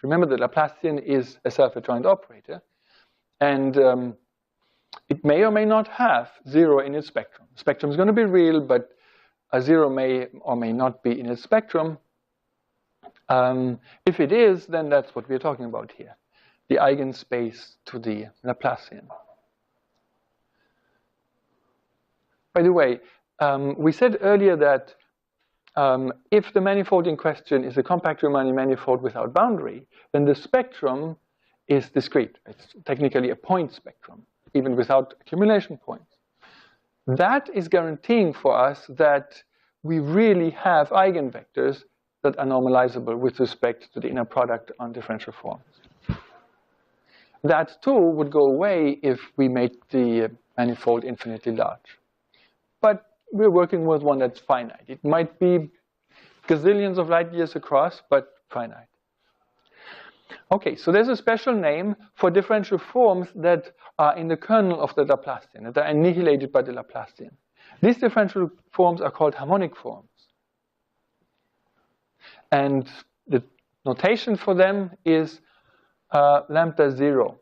Remember, the Laplacian is a self-adjoint operator, and it may or may not have 0 in its spectrum. The spectrum is going to be real, but a 0 may or may not be in its spectrum. If it is, then that's what we're talking about here, the eigenspace to the Laplacian. By the way, we said earlier that if the manifold in question is a compact Riemannian manifold without boundary, then the spectrum is discrete. It's technically a point spectrum, even without accumulation points. That is guaranteeing for us that we really have eigenvectors that are normalizable with respect to the inner product on differential forms. That too would go away if we make the manifold infinitely large. But we're working with one that's finite. It might be gazillions of light years across, but finite. Okay, so there's a special name for differential forms that are in the kernel of the Laplacian, that are annihilated by the Laplacian. These differential forms are called harmonic forms. And the notation for them is lambda 0.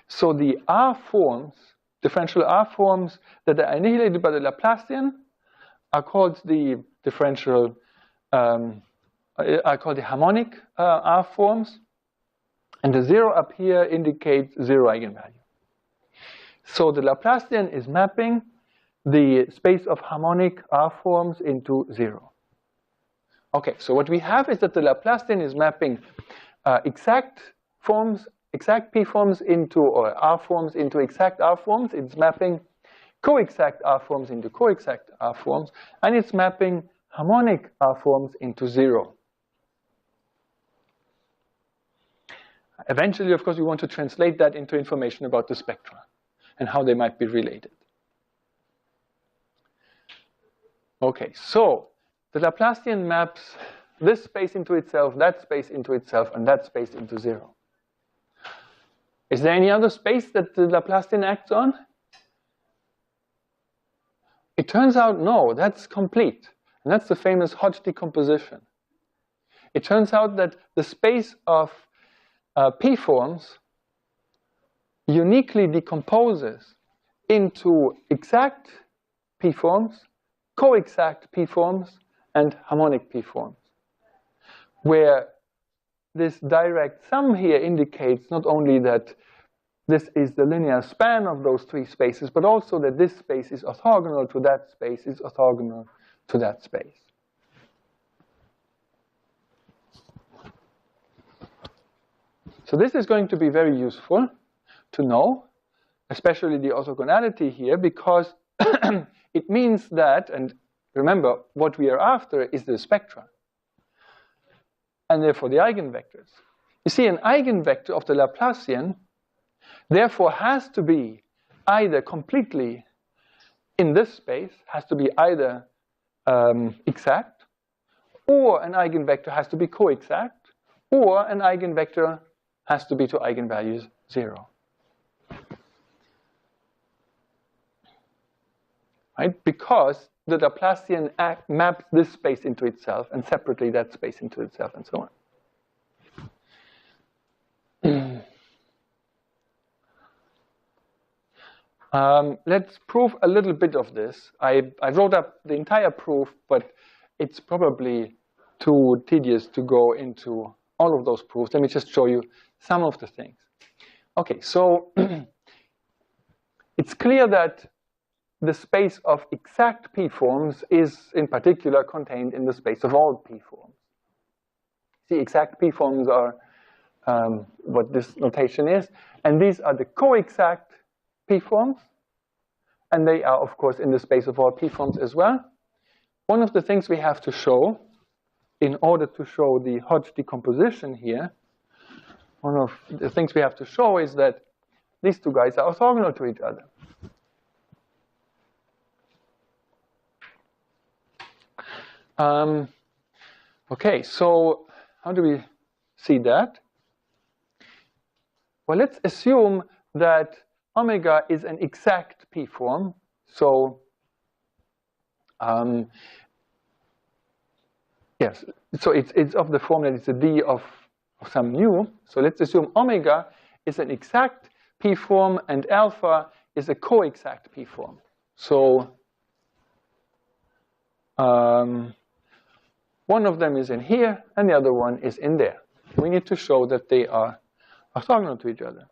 So the R forms, differential R forms that are annihilated by the Laplacian are called the differential, are called the harmonic R forms. And the 0 up here indicates 0 eigenvalue. So the Laplacian is mapping the space of harmonic R forms into 0. Okay, so what we have is that the Laplacian is mapping exact forms, exact P forms into, or R forms into exact R forms. It's mapping co-exact R forms into co-exact R forms. And it's mapping harmonic R forms into 0. Eventually, of course, we want to translate that into information about the spectra and how they might be related. Okay, so the Laplacian maps this space into itself, that space into itself, and that space into 0. Is there any other space that the Laplacian acts on? It turns out no, that's complete. And that's the famous Hodge decomposition. It turns out that the space of P forms uniquely decomposes into exact P forms, co-exact P forms, and harmonic P forms, where this direct sum here indicates not only that this is the linear span of those three spaces, but also that this space is orthogonal to that space, is orthogonal to that space. So this is going to be very useful to know, especially the orthogonality here, because it means that, and remember, what we are after is the spectra, and therefore the eigenvectors. You see, an eigenvector of the Laplacian therefore has to be either completely in this space, has to be either exact, or an eigenvector has to be co-exact, or an eigenvector has to be to eigenvalues 0. Right? Because the Laplacian maps this space into itself, and separately that space into itself, and so on. Let's prove a little bit of this. I wrote up the entire proof, but it's probably too tedious to go into all of those proofs. Let me just show you some of the things. Okay, so it's clear that the space of exact p-forms is in particular contained in the space of all p-forms. See, exact p-forms are what this notation is, and these are the co-exact p-forms, and they are, of course, in the space of all p-forms as well. One of the things we have to show in order to show the Hodge decomposition here, one of the things we have to show is that these two guys are orthogonal to each other. Okay, so how do we see that? Well, let's assume that omega is an exact p-form. So, yes, so it's of the form that it's a d of some nu. So let's assume omega is an exact p-form and alpha is a co-exact p-form. So one of them is in here, and the other one is in there. We need to show that they are orthogonal to each other.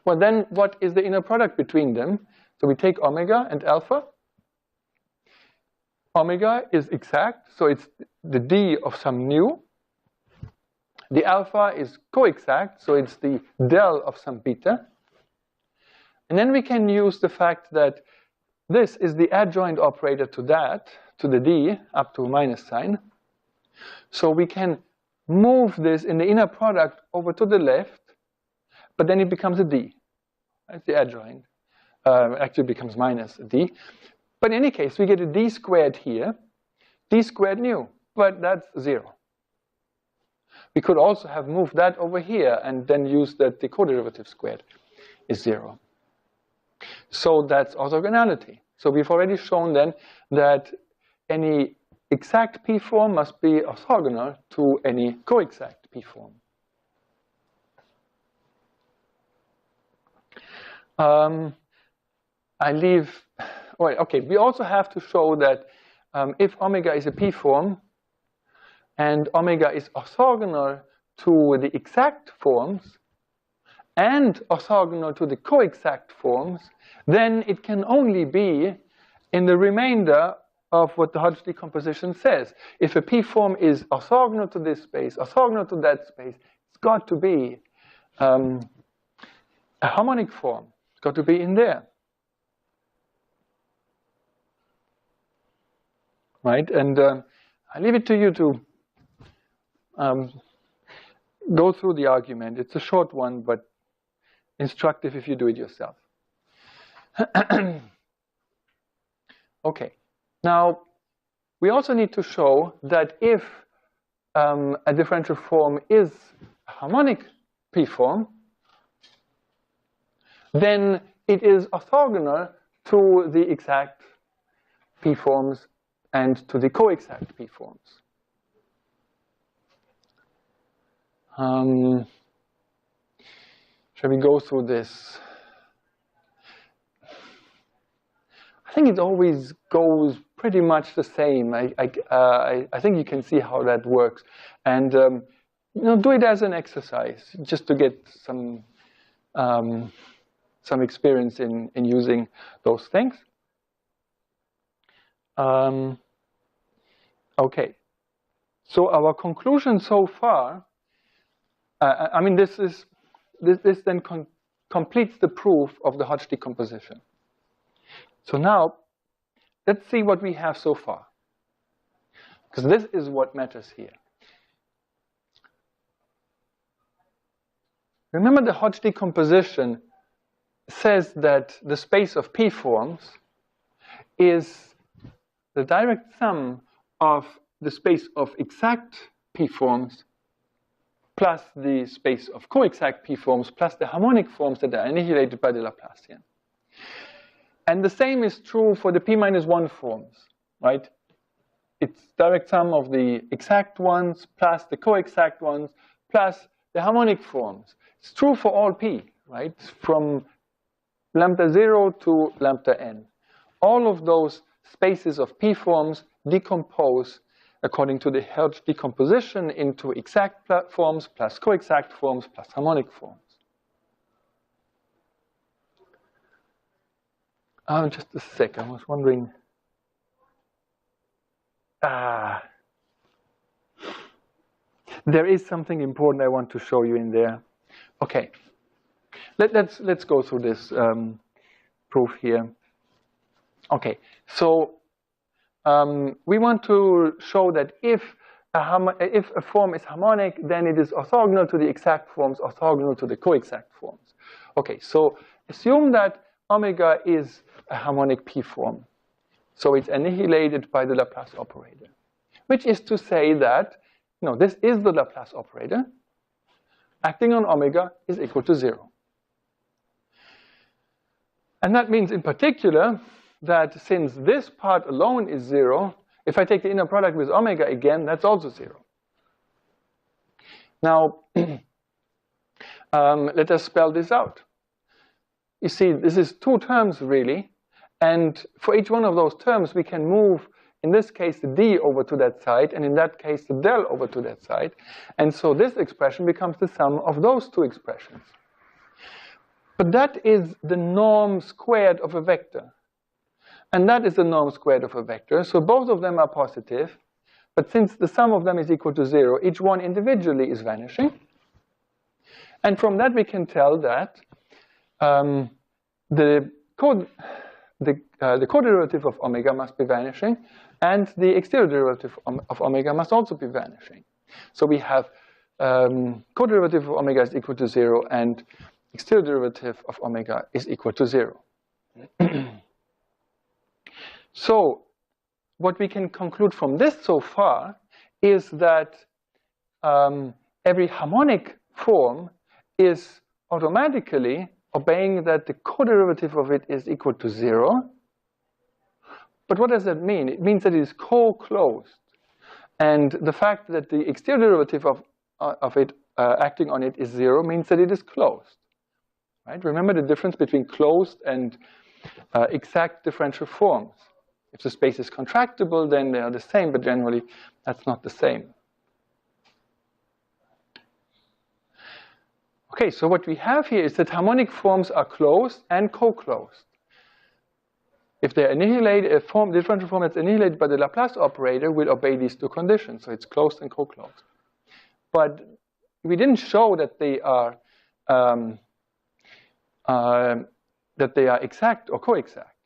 Well, then what is the inner product between them? So we take omega and alpha. Omega is exact, so it's the d of some nu. The alpha is co-exact, so it's the del of some beta. And then we can use the fact that this is the adjoint operator to that, to the d, up to minus sign. So we can move this in the inner product over to the left, but then it becomes a d. That's the adjoint. Actually becomes minus a d. But in any case, we get a d squared here, d squared nu, but that's 0. We could also have moved that over here and then use that the coderivative squared is 0. So that's orthogonality. So we've already shown then that any exact p-form must be orthogonal to any co-exact p-form. Okay, we also have to show that if omega is a p-form and omega is orthogonal to the exact forms and orthogonal to the co-exact forms, then it can only be in the remainder of what the Hodge decomposition says. If a p-form is orthogonal to this space, orthogonal to that space, it's got to be a harmonic form. It's got to be in there. Right? And I leave it to you to go through the argument. It's a short one, but instructive if you do it yourself. Okay. Now, we also need to show that if a differential form is a harmonic p-form, then it is orthogonal to the exact p-forms and to the co-exact p-forms. Shall we go through this? I think it always goes pretty much the same. I think you can see how that works. And do it as an exercise, just to get some experience in using those things. Okay. So our conclusion so far, I mean, this then completes the proof of the Hodge decomposition. So now, let's see what we have so far, because this is what matters here. Remember, the Hodge decomposition says that the space of p-forms is the direct sum of the space of exact p-forms plus the space of co-exact p-forms plus the harmonic forms that are annihilated by the Laplacian. And the same is true for the p-1 forms, right? It's direct sum of the exact ones plus the co-exact ones plus the harmonic forms. It's true for all p, right? From lambda 0 to lambda n. All of those spaces of p-forms decompose according to the Hodge decomposition into exact forms plus co-exact forms plus harmonic forms. Just a sec, I was wondering. There is something important I want to show you in there. Okay, let's go through this proof here. Okay, so we want to show that if a form is harmonic, then it is orthogonal to the exact forms, orthogonal to the co-exact forms. Okay, so assume that omega is a harmonic p-form. So it's annihilated by the Laplace operator, which is to say that, this is the Laplace operator. Acting on omega is equal to 0. And that means in particular that since this part alone is 0, if I take the inner product with omega again, that's also 0. Now, let us spell this out. You see, this is two terms really, and for each one of those terms we can move, in this case, the d over to that side, and in that case, the del over to that side. And so this expression becomes the sum of those two expressions. But that is the norm squared of a vector. And that is the norm squared of a vector. So both of them are positive. But since the sum of them is equal to 0, each one individually is vanishing. And from that we can tell that the co-derivative of omega must be vanishing, and the exterior derivative of omega must also be vanishing. So we have co-derivative of omega is equal to 0, and exterior derivative of omega is equal to 0. So what we can conclude from this so far is that every harmonic form is automatically obeying that the co-derivative of it is equal to 0. But what does that mean? It means that it is co-closed. And the fact that the exterior derivative of it acting on it is 0 means that it is closed. Right? Remember the difference between closed and exact differential forms. If the space is contractible, then they are the same, but generally that's not the same. Okay, so what we have here is that harmonic forms are closed and co-closed. If they annihilate a form, differential form that's annihilated by the Laplace operator, will obey these two conditions. So it's closed and co-closed. But we didn't show that they are exact or co-exact.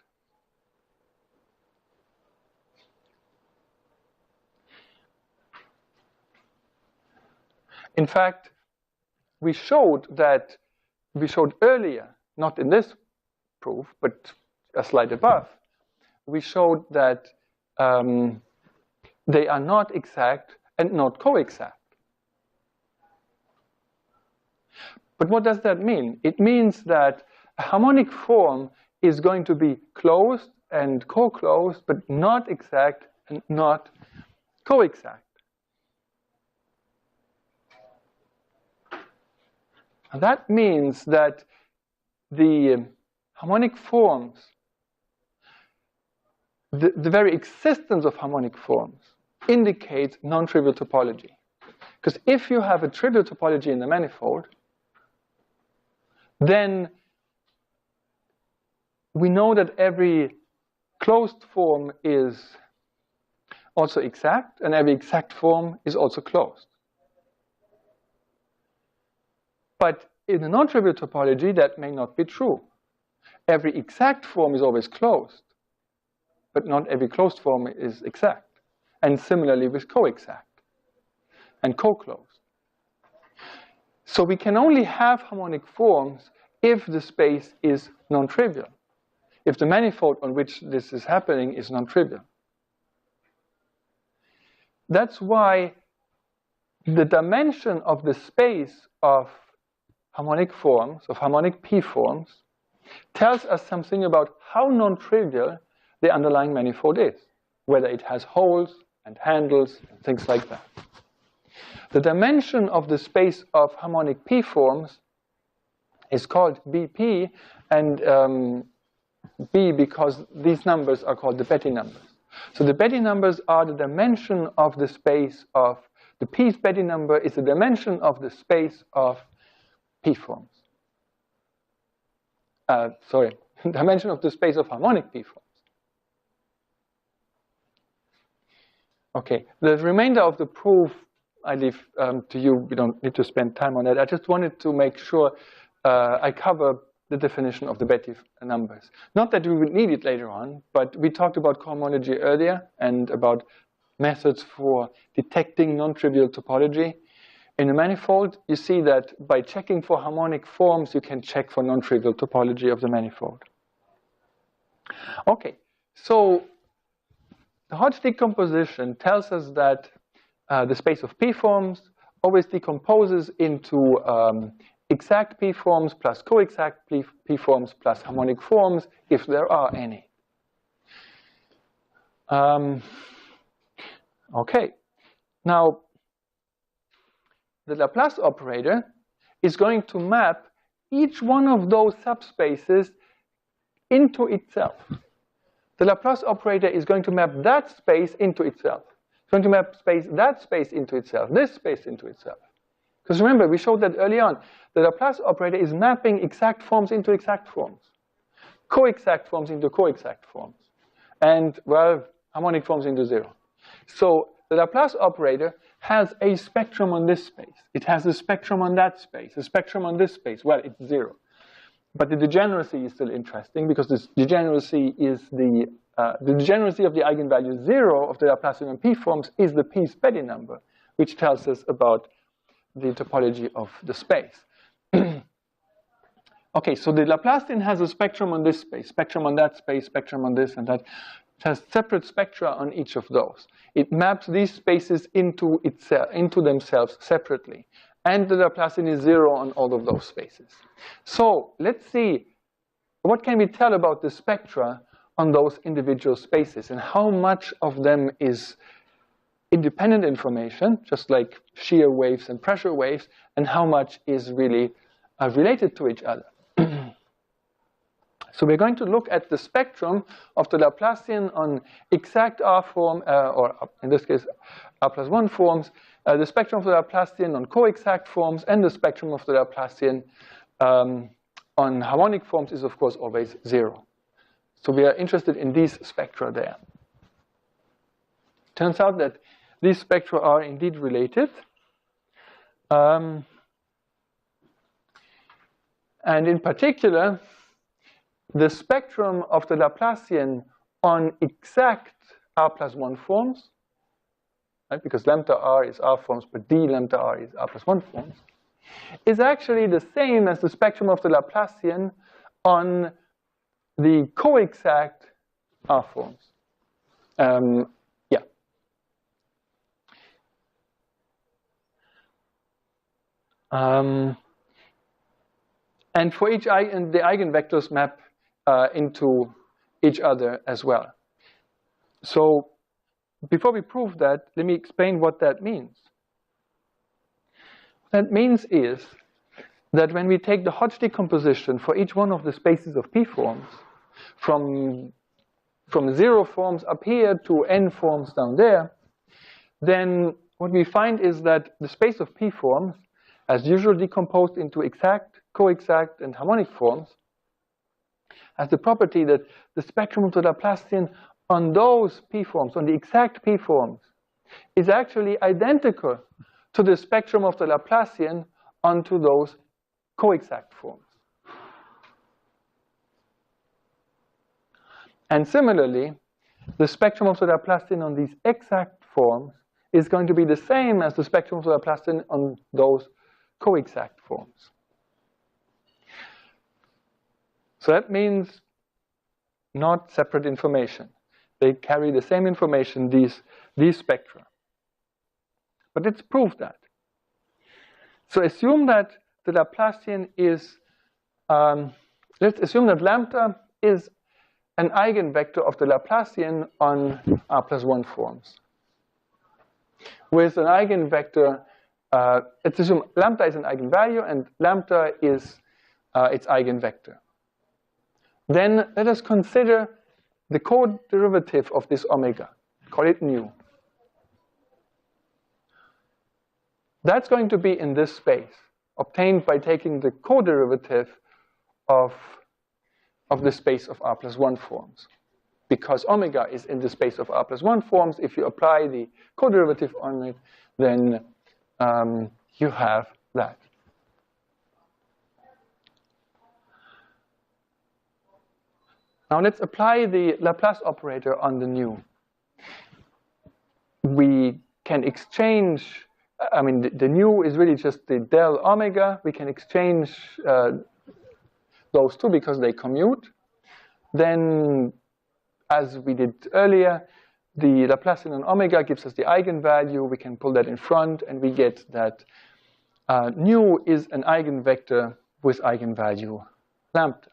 In fact, we showed earlier, not in this proof, but a slide above, we showed that they are not exact and not co-exact. But what does that mean? It means that a harmonic form is going to be closed and co-closed, but not exact and not co-exact. That means that the harmonic forms, the very existence of harmonic forms, indicates non-trivial topology. Because if you have a trivial topology in the manifold, then we know that every closed form is also exact, and every exact form is also closed. But in a non-trivial topology, that may not be true. Every exact form is always closed, but not every closed form is exact. And similarly with co-exact and co-closed. So we can only have harmonic forms if the space is non-trivial, if the manifold on which this is happening is non-trivial. That's why the dimension of the space of harmonic forms, of harmonic p-forms, tells us something about how non-trivial the underlying manifold is, whether it has holes and handles and things like that. The dimension of the space of harmonic p-forms is called Bp, and B because these numbers are called the Betti numbers. So the Betti numbers are the dimension of the space of, the P's Betti number is the dimension of the space of p-forms. Dimension of the space of harmonic p-forms. Okay, the remainder of the proof I leave to you. We don't need to spend time on that. I just wanted to make sure I cover the definition of the Betti numbers. Not that we would need it later on, but we talked about cohomology earlier and about methods for detecting non-trivial topology. In a manifold, you see that by checking for harmonic forms, you can check for non-trivial topology of the manifold. Okay, so the Hodge decomposition tells us that the space of p-forms always decomposes into exact p-forms plus co-exact p-forms plus harmonic forms, if there are any. Okay, now the Laplace operator is going to map each one of those subspaces into itself. The Laplace operator is going to map that space into itself. It's going to map that space into itself, this space into itself. Because remember, we showed that early on. The Laplace operator is mapping exact forms into exact forms, co-exact forms into co-exact forms, and, well, harmonic forms into zero. So the Laplace operator has a spectrum on this space. It has a spectrum on that space, a spectrum on this space. Well, it's zero. But the degeneracy is still interesting because this degeneracy is the degeneracy of the eigenvalue 0 of the Laplacian p-forms is the P's Betti number, which tells us about the topology of the space. Okay, so the Laplacian has a spectrum on this space, spectrum on that space, spectrum on this and that. It has separate spectra on each of those. It maps these spaces into themselves separately. And the Laplacian is 0 on all of those spaces. So let's see, what can we tell about the spectra on those individual spaces and how much of them is independent information, just like shear waves and pressure waves, and how much is really related to each other. So we're going to look at the spectrum of the Laplacian on exact R form, or in this case, R+1 forms, the spectrum of the Laplacian on co-exact forms, and the spectrum of the Laplacian on harmonic forms is, of course, always 0. So we are interested in these spectra there. Turns out that these spectra are indeed related. And in particular, the spectrum of the Laplacian on exact R+1 forms, right, because lambda R is R forms, but d lambda R is R+1 forms, is actually the same as the spectrum of the Laplacian on the co-exact R forms. And for each eigen, the eigenvectors map into each other as well. So before we prove that, let me explain what that means. What that means is that when we take the Hodge decomposition for each one of the spaces of p-forms, from 0 forms up here to n forms down there, then what we find is that the space of p-forms, as usual decomposed into exact, co-exact, and harmonic forms, has the property that the spectrum of the Laplacian on those p-forms, on the exact p-forms, is actually identical to the spectrum of the Laplacian onto those co-exact forms. And similarly, the spectrum of the Laplacian on these exact forms is going to be the same as the spectrum of the Laplacian on those co-exact forms. So that means not separate information. They carry the same information, these spectra. But let's prove that. So assume that the Laplacian is, let's assume that lambda is an eigenvector of the Laplacian on R+1 forms. With an eigenvector, let's assume lambda is an eigenvalue and lambda is its eigenvector. Then let us consider the co-derivative of this omega. Call it nu. That's going to be in this space, obtained by taking the co-derivative of the space of R+1 forms. Because omega is in the space of R+1 forms, if you apply the co-derivative on it, then you have that. Now let's apply the Laplace operator on the nu. We can exchange, I mean, the nu is really just the del omega. We can exchange those two because they commute. Then, as we did earlier, the Laplacian on omega gives us the eigenvalue. We can pull that in front, and we get that nu is an eigenvector with eigenvalue lambda.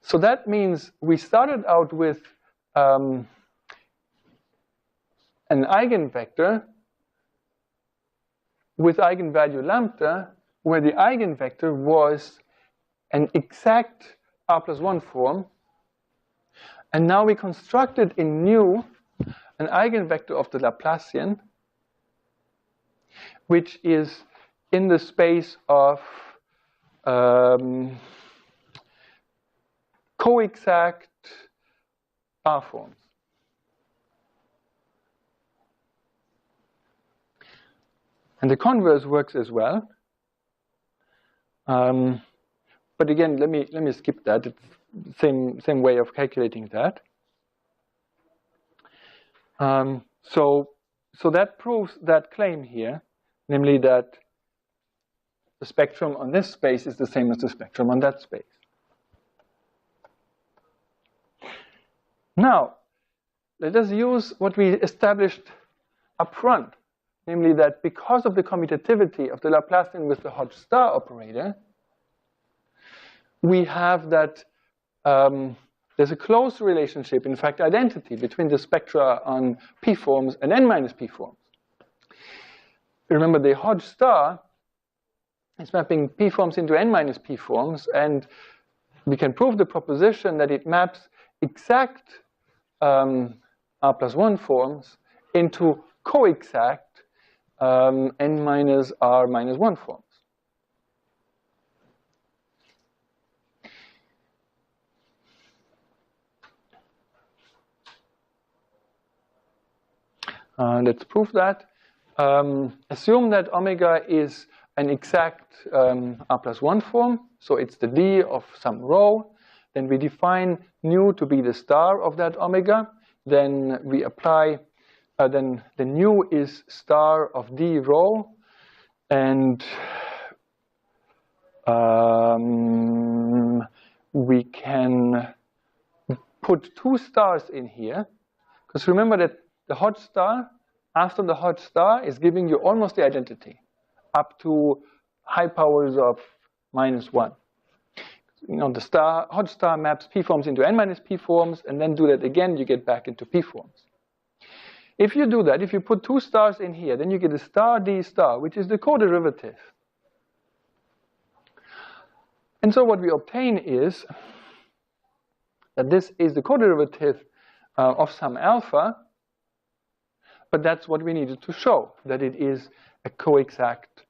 So that means we started out with an eigenvector with eigenvalue lambda, where the eigenvector was an exact R+1 form. And now we constructed in nu an eigenvector of the Laplacian, which is in the space of co-exact R forms. And the converse works as well. But again, let me skip that. It's the same way of calculating that. So that proves that claim here, namely that the spectrum on this space is the same as the spectrum on that space. Now, let us use what we established up front, namely that because of the commutativity of the Laplacian with the Hodge star operator, we have that there's a close relationship, in fact identity, between the spectra on p-forms and n-minus p-forms. Remember, the Hodge star is mapping p-forms into n-minus p-forms, and we can prove the proposition that it maps exact R+1 forms into co-exact n-minus R-1 forms. Let's prove that. Assume that omega is an exact R+1 form, so it's the d of some rho. Then we define nu to be the star of that omega. Then we apply, then the nu is star of d rho. And we can put two stars in here. Because remember that the Hodge star, after the Hodge star, is giving you almost the identity, up to high powers of -1. You know, the Hodge star maps p-forms into n-minus p-forms, and then do that again, you get back into p-forms. If you do that, if you put two stars in here, then you get a star d star, which is the co-derivative. And so what we obtain is that this is the co-derivative of some alpha, But that's what we needed to show, that it is a co-exact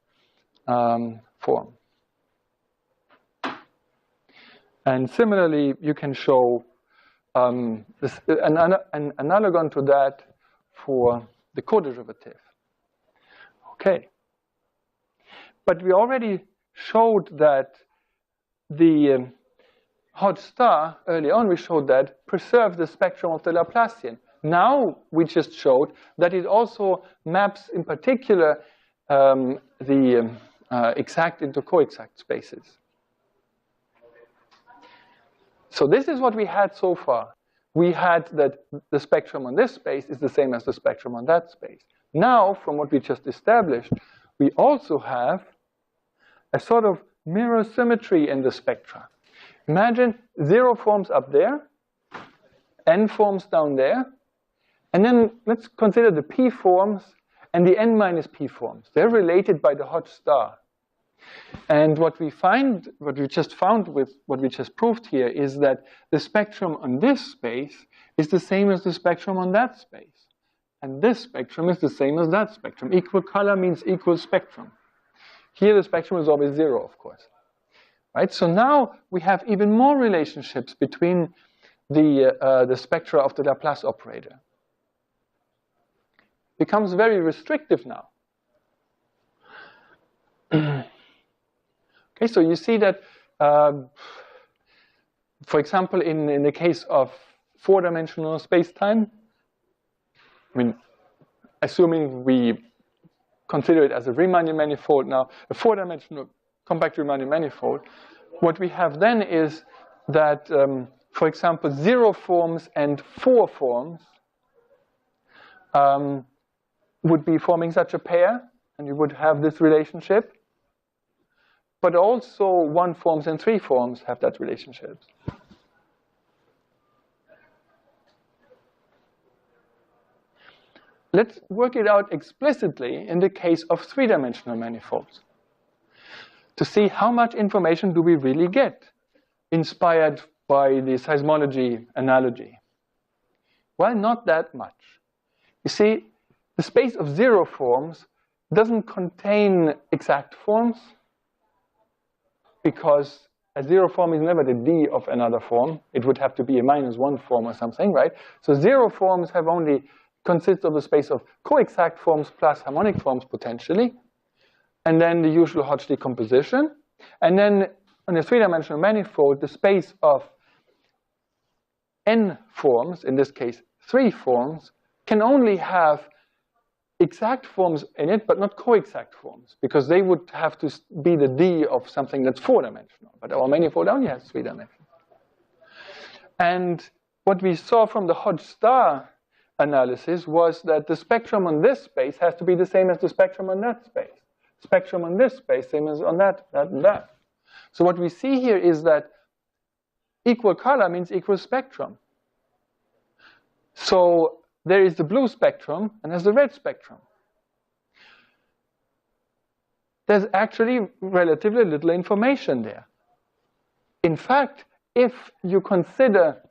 form. And similarly, you can show an analogon to that for the co-derivative. Okay. But we already showed that the hot star, early on we showed that, preserves the spectrum of the Laplacian. Now we just showed that it also maps, in particular, the exact into co-exact spaces. So this is what we had so far. We had that the spectrum on this space is the same as the spectrum on that space. Now, from what we just established, we also have a sort of mirror symmetry in the spectra. Imagine 0 forms up there, n forms down there, and then let's consider the p forms and the n minus p forms. They're related by the hot star. And what we just found with what we just proved here is that the spectrum on this space is the same as the spectrum on that space. And this spectrum is the same as that spectrum. Equal color means equal spectrum. Here the spectrum is always 0, of course. Right? So now we have even more relationships between the spectra of the Laplace operator. It becomes very restrictive now. Okay, so you see that, for example, in the case of 4-dimensional space-time, I mean, assuming we consider it as a Riemannian manifold now, a 4-dimensional compact Riemannian manifold, what we have then is that, for example, 0 forms and 4 forms would be forming such a pair, and you would have this relationship. But also 1 forms and 3 forms have that relationship. Let's work it out explicitly in the case of 3-dimensional manifolds to see how much information do we really get inspired by the seismology analogy. Well, not that much. You see, the space of 0 forms doesn't contain exact forms, because a 0 form is never the d of another form. It would have to be a -1 form or something, right? So 0 forms have only consist of a space of co-exact forms plus harmonic forms potentially, and then the usual Hodge decomposition. And then on a 3-dimensional manifold, the space of n forms, in this case 3 forms, can only have exact forms in it, but not co-exact forms, because they would have to be the d of something that's 4-dimensional. But our manifold only has 3 dimensions. And what we saw from the Hodge star analysis was that the spectrum on this space has to be the same as the spectrum on that space. Spectrum on this space, same as on that, and that. So what we see here is that equal color means equal spectrum. So there is the blue spectrum and there's the red spectrum. There's actually relatively little information there. In fact, if you consider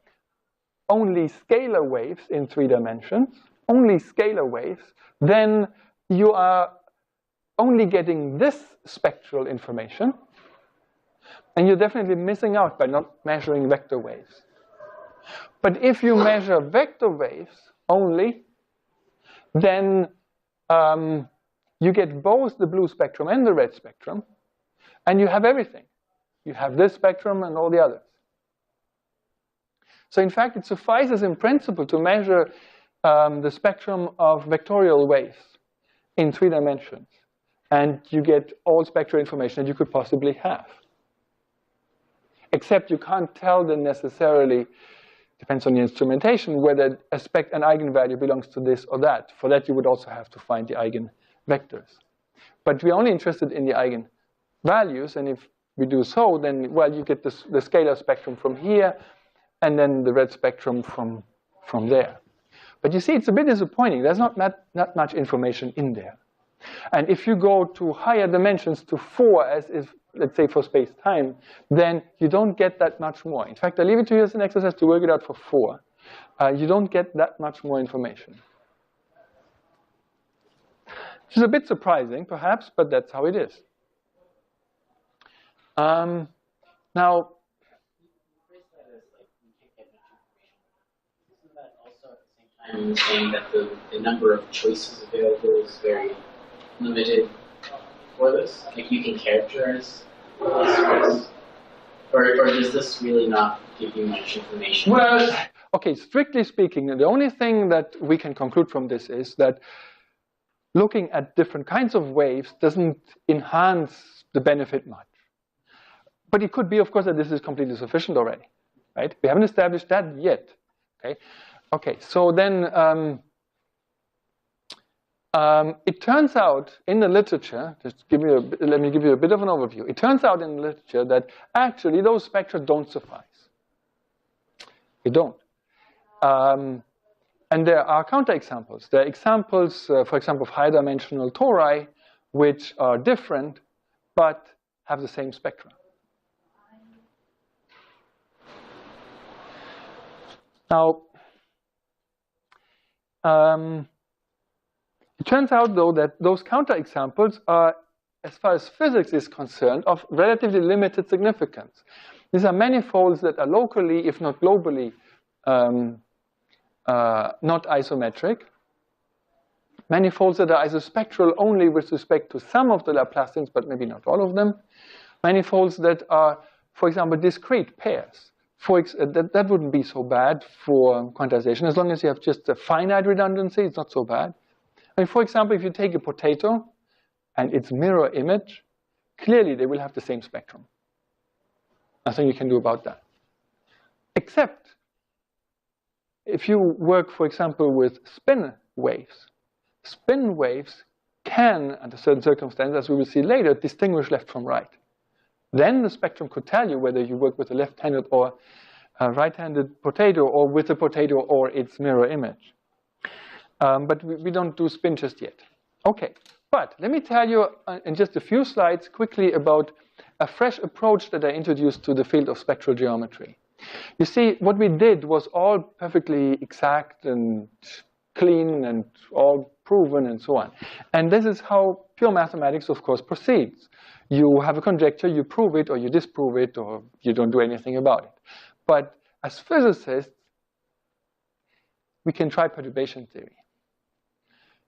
only scalar waves in 3 dimensions, only scalar waves, then you are only getting this spectral information, and you're definitely missing out by not measuring vector waves. But if you measure vector waves only, then you get both the blue spectrum and the red spectrum, and you have everything. You have this spectrum and all the others. So in fact, it suffices in principle to measure the spectrum of vectorial waves in 3 dimensions, and you get all spectral information that you could possibly have. Except you can't tell them necessarily, depends on the instrumentation, whether an eigenvalue belongs to this or that. For that, you would also have to find the eigenvectors. But we're only interested in the eigenvalues, and if we do so, then, well, you get the scalar spectrum from here, and then the red spectrum from there. But you see, it's a bit disappointing. There's not much information in there. And if you go to higher dimensions, to 4, as if, let's say, for space-time, then you don't get that much more. In fact, I leave it to you as an exercise to work it out for 4. You don't get that much more information. Which is a bit surprising, perhaps, but that's how it is. Now, I'm saying that the number of choices available is very limited for this. Like you can characterize this, or does this really not give you much information? well, okay, strictly speaking, the only thing that we can conclude from this is that looking at different kinds of waves doesn't enhance the benefit much. But it could be, of course, that this is completely sufficient already, right? We haven't established that yet, okay? Okay, so then it turns out in the literature, let me give you a bit of an overview. It turns out in the literature that actually those spectra don't suffice. They don't. And there are counterexamples. There are examples, for example, of high-dimensional tori, which are different, but have the same spectra. Now, it turns out, though, that those counterexamples are, as far as physics is concerned, of relatively limited significance. These are manifolds that are locally, if not globally, not isometric. Manifolds that are isospectral only with respect to some of the Laplacians, but maybe not all of them. Manifolds that are, for example, discrete pairs. That wouldn't be so bad for quantization. As long as you have just a finite redundancy, it's not so bad. I mean, for example, if you take a potato and its mirror image, clearly they will have the same spectrum. Nothing you can do about that. Except if you work, for example, with spin waves. Spin waves can, under certain circumstances, as we will see later, distinguish left from right. Then the spectrum could tell you whether you work with a left-handed or a right-handed potato, or with a potato or its mirror image. But we don't do spin just yet. Okay, but let me tell you in just a few slides quickly about a fresh approach that I introduced to the field of spectral geometry. You see, what we did was all perfectly exact and clean and all proven and so on. And this is how pure mathematics, of course, proceeds. You have a conjecture, you prove it, or you disprove it, or you don't do anything about it. But as physicists, we can try perturbation theory.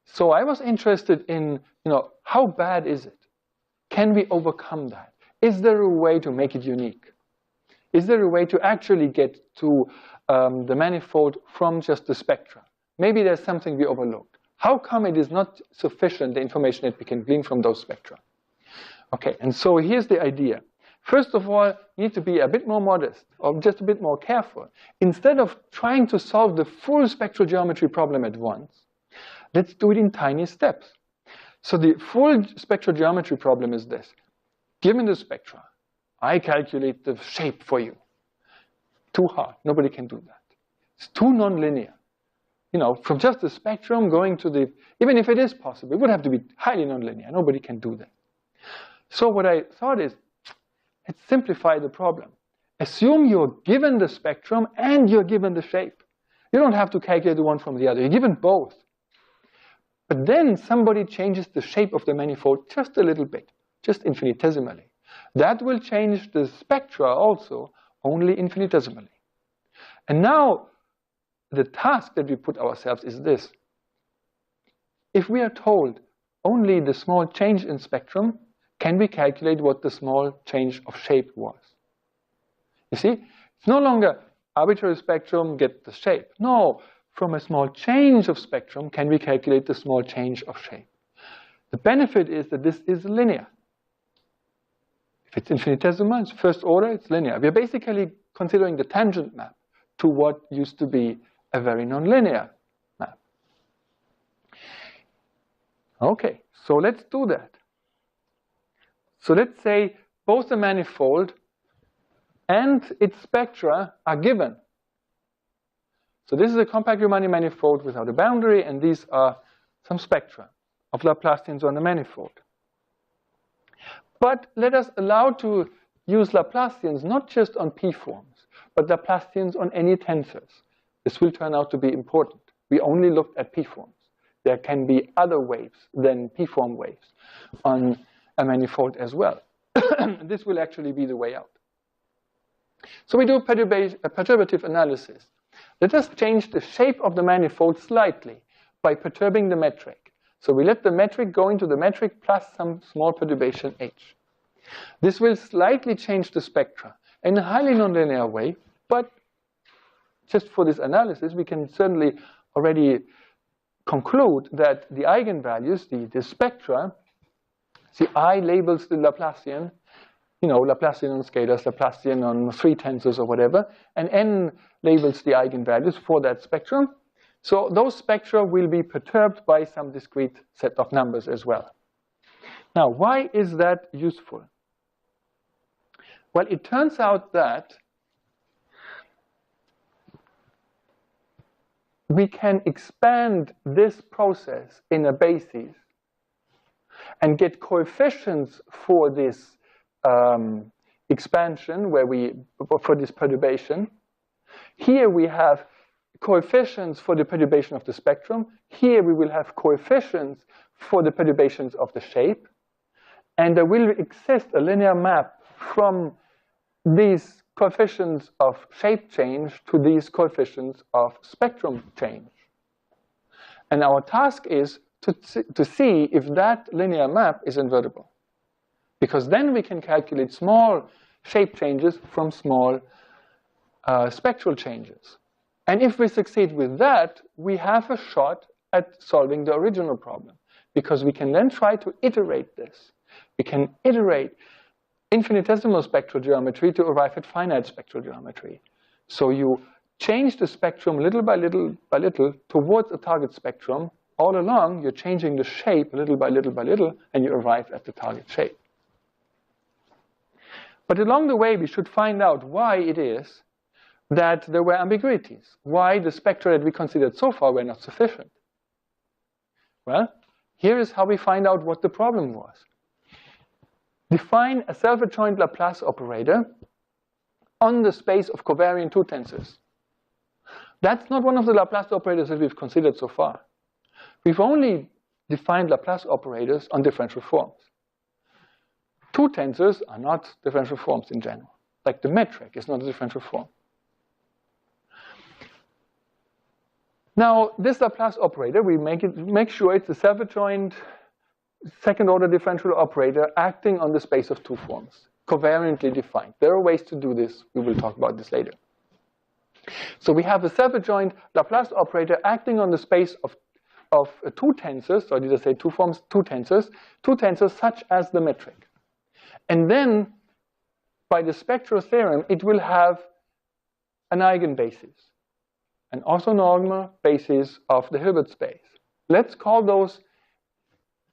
So I was interested in, how bad is it? Can we overcome that? Is there a way to make it unique? Is there a way to actually get to the manifold from just the spectra? Maybe there's something we overlooked. How come it is not sufficient, the information that we can glean from those spectra? Okay, and so here's the idea. First of all, you need to be a bit more modest, or just a bit more careful. Instead of trying to solve the full spectral geometry problem at once, let's do it in tiny steps. So the full spectral geometry problem is this. Given the spectra, I calculate the shape for you. Too hard. Nobody can do that. It's too nonlinear. From just the spectrum going to the, even if it is possible, it would have to be highly nonlinear. Nobody can do that. So what I thought is, let's simplify the problem. Assume you're given the spectrum and you're given the shape. You don't have to calculate the one from the other. You're given both. But then somebody changes the shape of the manifold just a little bit, just infinitesimally. That will change the spectra also, only infinitesimally. And now, the task that we put ourselves is this. If we are told only the small change in spectrum, can we calculate what the small change of shape was? You see, it's no longer arbitrary spectrum, get the shape. No, from a small change of spectrum, can we calculate the small change of shape? The benefit is that this is linear. If it's infinitesimal, it's first order, it's linear. We're basically considering the tangent map to what used to be a very nonlinear map. Okay, so let's do that. So let's say both the manifold and its spectra are given. So this is a compact Riemannian manifold without a boundary, and these are some spectra of Laplacians on the manifold. But let us allow to use Laplacians not just on p-forms, but Laplacians on any tensors. This will turn out to be important. We only looked at p-forms. there can be other waves than p-form waves on a manifold as well. This will actually be the way out. So we do a perturbative analysis. Let us change the shape of the manifold slightly by perturbing the metric. So we let the metric go into the metric plus some small perturbation h. This will slightly change the spectra in a highly nonlinear way, but just for this analysis, we can certainly already conclude that the eigenvalues, the spectra, see I labels the Laplacian, you know, Laplacian on scalars, Laplacian on 3 tensors or whatever, and n labels the eigenvalues for that spectrum. So those spectra will be perturbed by some discrete set of numbers as well. Now, why is that useful? Well, it turns out that we can expand this process in a basis and get coefficients for this expansion, for this perturbation. Here we have coefficients for the perturbation of the spectrum. Here we will have coefficients for the perturbations of the shape. And there will exist a linear map from these coefficients of shape change to these coefficients of spectrum change. And our task is to see if that linear map is invertible. Because then we can calculate small shape changes from small spectral changes. And if we succeed with that, we have a shot at solving the original problem. Because we can then try to iterate this. We can iterate infinitesimal spectral geometry to arrive at finite spectral geometry. So you change the spectrum little by little by little towards a target spectrum. All along, you're changing the shape little by little, and you arrive at the target shape. But along the way, we should find out why it is that there were ambiguities, why the spectra that we considered so far were not sufficient. Well, here is how we find out what the problem was. Define a self-adjoint Laplace operator on the space of covariant two tensors. That's not one of the Laplace operators that we've considered so far. We've only defined Laplace operators on differential forms. Two tensors are not differential forms in general. Like the metric is not a differential form. Now, this Laplace operator, we make sure it's a self-adjoint second-order differential operator acting on the space of two forms, covariantly defined. There are ways to do this. We will talk about this later. So we have a self-adjoint Laplace operator acting on the space of two tensors, or did I say two forms? Two tensors such as the metric. And then, by the spectral theorem, it will have an eigenbasis, an orthonormal basis of the Hilbert space. Let's call those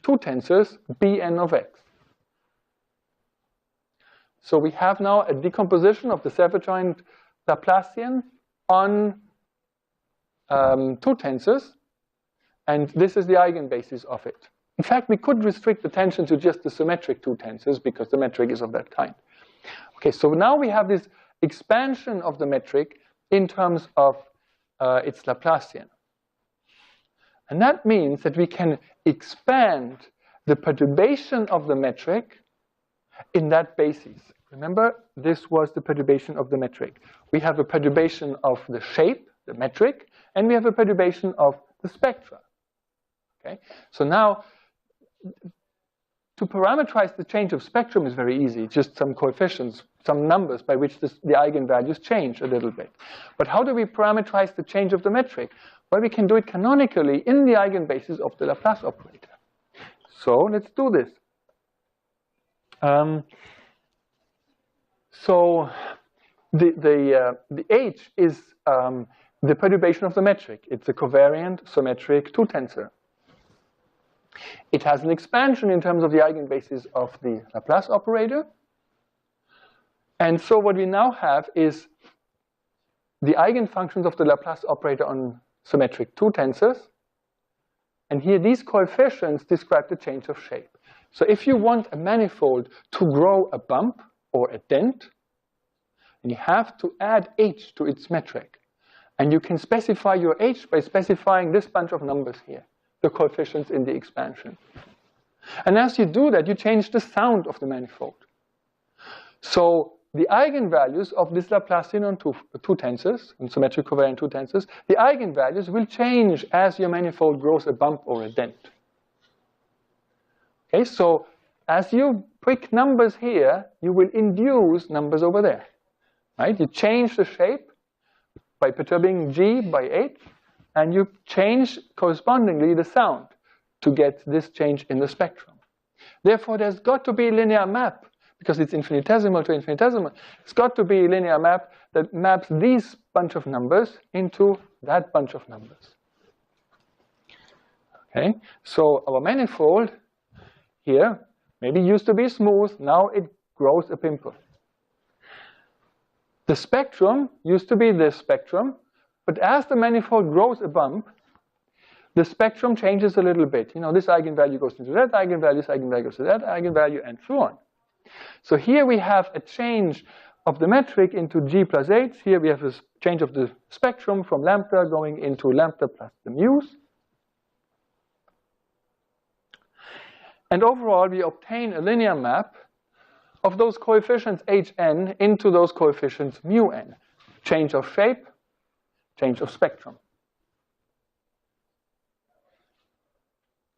two tensors Bn of x. So we have now a decomposition of the self-adjoint Laplacian on two tensors, and this is the eigenbasis of it. In fact, we could restrict the tension to just the symmetric two tensors because the metric is of that kind. Okay, so now we have this expansion of the metric in terms of its Laplacian. And that means that we can expand the perturbation of the metric in that basis. Remember, this was the perturbation of the metric. We have a perturbation of the shape, the metric, and we have a perturbation of the spectra. Okay? So now, to parameterize the change of spectrum is very easy. Just some coefficients, some numbers by which the eigenvalues change a little bit. But how do we parameterize the change of the metric? Well, we can do it canonically in the eigenbasis of the Laplace operator. So let's do this. So the H is the perturbation of the metric. It's a covariant symmetric two tensor. It has an expansion in terms of the eigenbasis of the Laplace operator. And so what we now have is the eigenfunctions of the Laplace operator on symmetric two tensors. And here these coefficients describe the change of shape. So if you want a manifold to grow a bump or a dent, then you have to add h to its metric. And you can specify your h by specifying this bunch of numbers here. the coefficients in the expansion. And as you do that, you change the sound of the manifold. So the eigenvalues of this Laplacian on two tensors, and symmetric covariant two tensors, the eigenvalues will change as your manifold grows a bump or a dent. Okay, so as you pick numbers here, you will induce numbers over there. Right? You change the shape by perturbing G by 8, and you change correspondingly the sound to get this change in the spectrum. Therefore, there's got to be a linear map, because it's infinitesimal to infinitesimal. It's got to be a linear map that maps these bunch of numbers into that bunch of numbers. Okay, so our manifold here maybe used to be smooth, now it grows a pimple. The spectrum used to be this spectrum, but as the manifold grows a bump, the spectrum changes a little bit. You know, this eigenvalue goes into that eigenvalue, this eigenvalue goes to that eigenvalue, and so on. So here we have a change of the metric into G plus H. Here we have a change of the spectrum from lambda going into lambda plus the mu's. And overall, we obtain a linear map of those coefficients Hn into those coefficients μn. Change of shape, change of spectrum.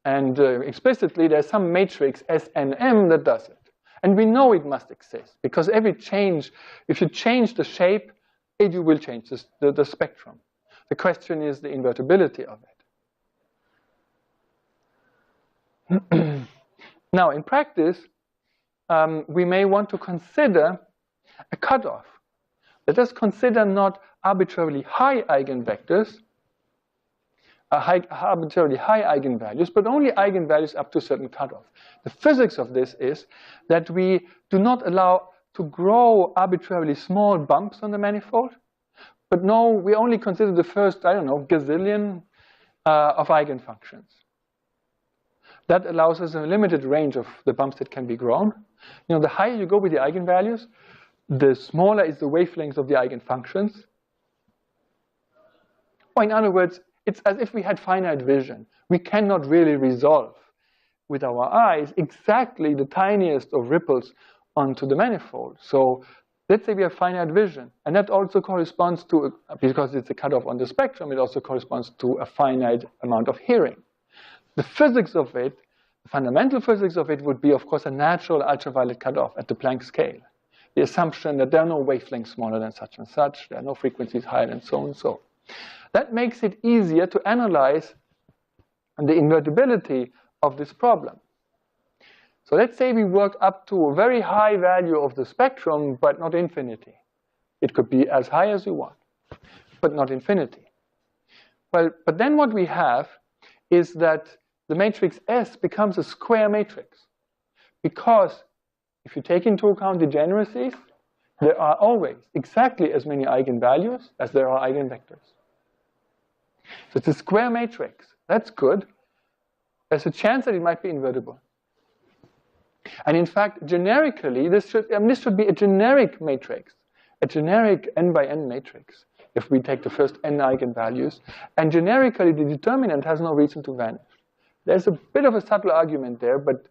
And explicitly, there's some matrix SNM that does it. And we know it must exist, because every change, if you change the shape, you will change the spectrum. The question is the invertibility of it. Now, in practice, we may want to consider a cutoff. Let us consider not arbitrarily high eigenvectors, arbitrarily high eigenvalues, but only eigenvalues up to a certain cutoff. The physics of this is that we do not allow to grow arbitrarily small bumps on the manifold, but no, we only consider the first, I don't know, gazillion of eigenfunctions. That allows us a limited range of the bumps that can be grown. You know, the higher you go with the eigenvalues, the smaller is the wavelength of the eigenfunctions. Or in other words, it's as if we had finite vision. We cannot really resolve with our eyes exactly the tiniest of ripples onto the manifold. So let's say we have finite vision, and that also corresponds to, because it's a cutoff on the spectrum, it also corresponds to a finite amount of hearing. The physics of it, the fundamental physics of it would be, of course, a natural ultraviolet cutoff at the Planck scale. The assumption that there are no wavelengths smaller than such and such, there are no frequencies higher than so and so. That makes it easier to analyze the invertibility of this problem. So let's say we work up to a very high value of the spectrum, but not infinity. It could be as high as you want, but not infinity. Well, but then what we have is that the matrix S becomes a square matrix. Because if you take into account degeneracies, there are always exactly as many eigenvalues as there are eigenvectors. So it's a square matrix. That's good. There's a chance that it might be invertible. And in fact, generically, this should be a generic matrix, a generic n by n matrix, if we take the first n eigenvalues. And generically, the determinant has no reason to vanish. There's a bit of a subtle argument there, but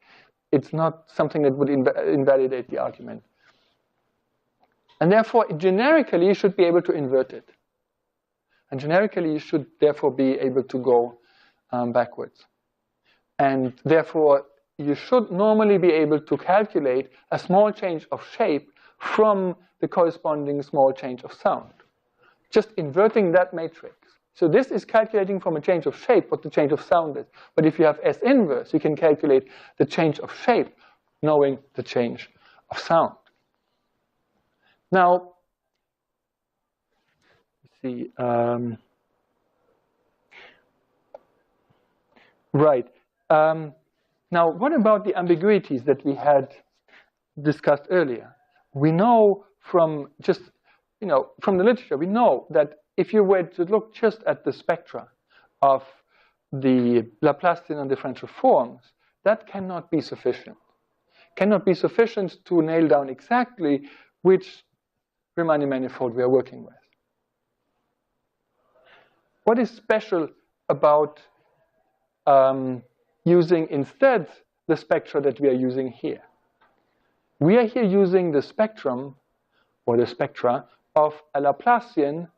it's not something that would invalidate the argument. And therefore, generically, you should be able to invert it. And generically, you should therefore be able to go backwards. And therefore, you should normally be able to calculate a small change of shape from the corresponding small change of sound. Just inverting that matrix. So this is calculating from a change of shape what the change of sound is. But if you have S inverse, you can calculate the change of shape knowing the change of sound. Now, let's see. Right. Now, what about the ambiguities that we had discussed earlier? We know from just, from the literature, we know that if you were to look just at the spectra of the Laplacian and differential forms, that cannot be sufficient. Cannot be sufficient to nail down exactly which Riemannian manifold we are working with. What is special about using instead the spectra that we are using here. We are here using the spectrum, or the spectra, of a Laplacian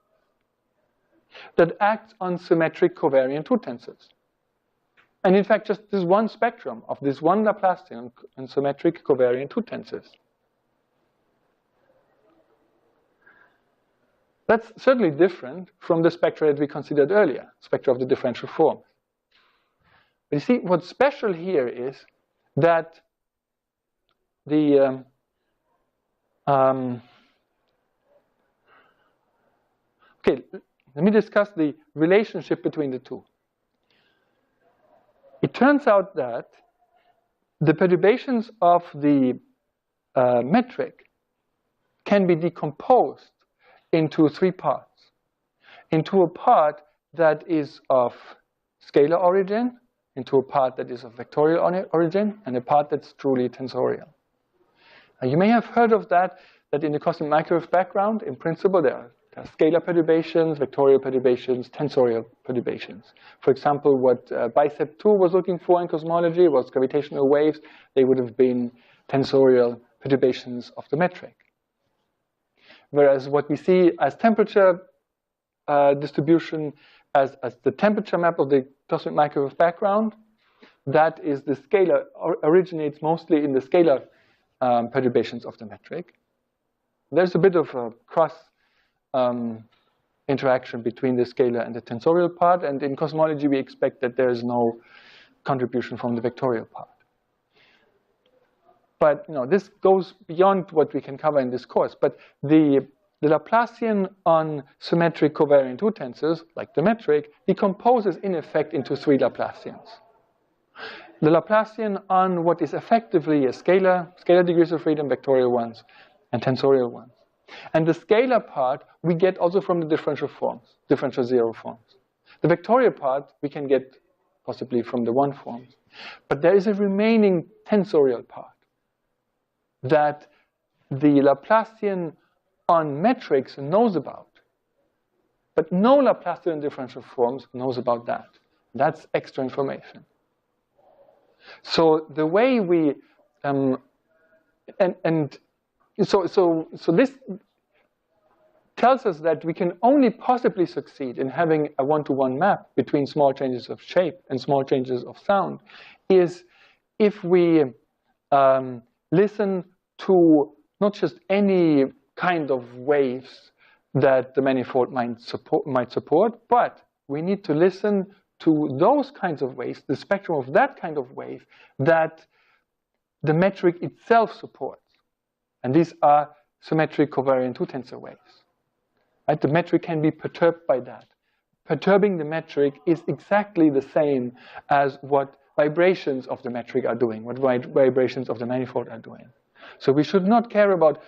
that acts on symmetric covariant two tensors. And in fact, just this one spectrum of this one Laplacian and symmetric covariant two tensors. That's certainly different from the spectra that we considered earlier, spectra of the differential form. But you see, what's special here is that the okay, let me discuss the relationship between the two. It turns out that the perturbations of the metric can be decomposed into three parts. Into a part that is of scalar origin, into a part that is of vectorial origin, and a part that's truly tensorial. Now, you may have heard of that in the cosmic microwave background, in principle, there are scalar perturbations, vectorial perturbations, tensorial perturbations. For example, what BICEP 2 was looking for in cosmology was gravitational waves. They would have been tensorial perturbations of the metric. Whereas what we see as temperature distribution, as the temperature map of the cosmic microwave background, that is the scalar, originates mostly in the scalar perturbations of the metric. There's a bit of a cross interaction between the scalar and the tensorial part, and in cosmology we expect that there is no contribution from the vectorial part. But this goes beyond what we can cover in this course. But the Laplacian on symmetric covariant two tensors, like the metric, decomposes in effect into three Laplacians. The Laplacian on what is effectively a scalar degrees of freedom, vectorial ones, and tensorial ones. And the scalar part we get also from the differential forms, differential zero forms. The vectorial part we can get possibly from the one forms. But there is a remaining tensorial part that the Laplacian on metrics knows about. But no Laplacian differential forms knows about that. That's extra information. So the way we so this tells us that we can only possibly succeed in having a one-to-one map between small changes of shape and small changes of sound is if we listen to not just any kind of waves that the manifold might support, but we need to listen to those kinds of waves, the spectrum of that kind of wave that the metric itself supports. And these are symmetric covariant two tensor waves. Right? The metric can be perturbed by that. Perturbing the metric is exactly the same as what vibrations of the metric are doing, what vibrations of the manifold are doing. So we should not care about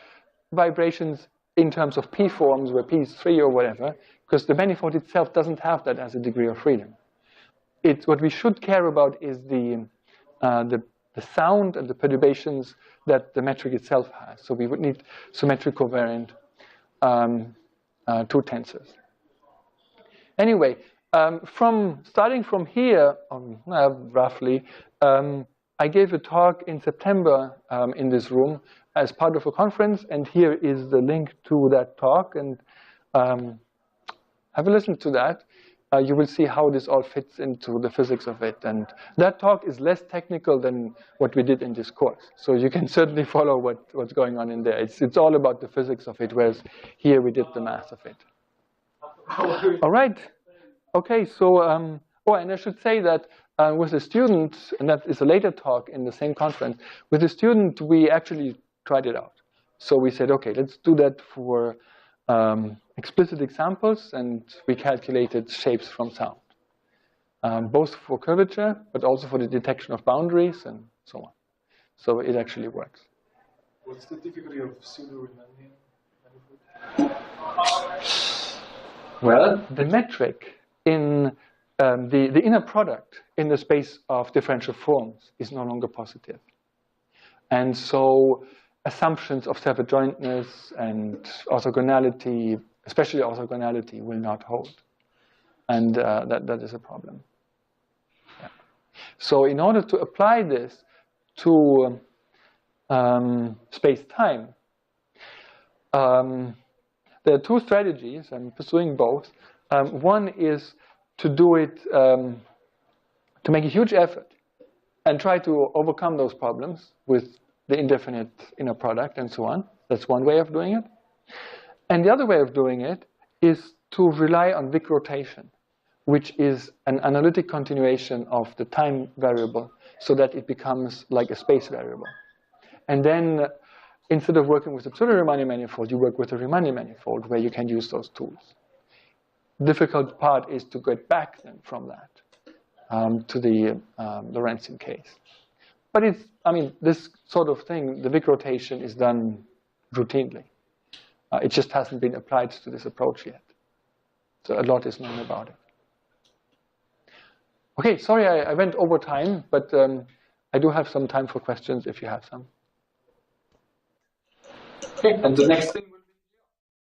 vibrations in terms of p forms, where p is 3 or whatever, because the manifold itself doesn't have that as a degree of freedom. What we should care about is the sound and the perturbations that the metric itself has. So we would need symmetric covariant two tensors. Anyway, starting from here, roughly, I gave a talk in September in this room as part of a conference, and here is the link to that talk, and have a listen to that. You will see how this all fits into the physics of it, and that talk is less technical than what we did in this course. So you can certainly follow what's going on in there. It's all about the physics of it, whereas here we did the math of it. All right. Okay, so, and I should say that with the student, and that is a later talk in the same conference, with the student we actually tried it out. So we said, okay, let's do that for explicit examples, and we calculated shapes from sound, both for curvature, but also for the detection of boundaries and so on. So it actually works. What's the difficulty of pseudo-Riemannian manifold? Well, the metric in the inner product in the space of differential forms is no longer positive. And so assumptions of self-adjointness and orthogonality, especially orthogonality, will not hold. And that is a problem. Yeah. So in order to apply this to space-time, there are two strategies. I'm pursuing both. One is to do it, to make a huge effort and try to overcome those problems with the indefinite inner product and so on. That's one way of doing it. And the other way of doing it is to rely on Wick rotation, which is an analytic continuation of the time variable so that it becomes like a space variable. And then instead of working with the pseudo-Riemannian manifold, you work with a Riemannian manifold where you can use those tools. The difficult part is to get back then from that to the Lorentzian case. But it's, I mean, this sort of thing, the Wick rotation is done routinely. It just hasn't been applied to this approach yet. So a lot is known about it. Okay, sorry I went over time, but I do have some time for questions if you have some. Okay, and the next thing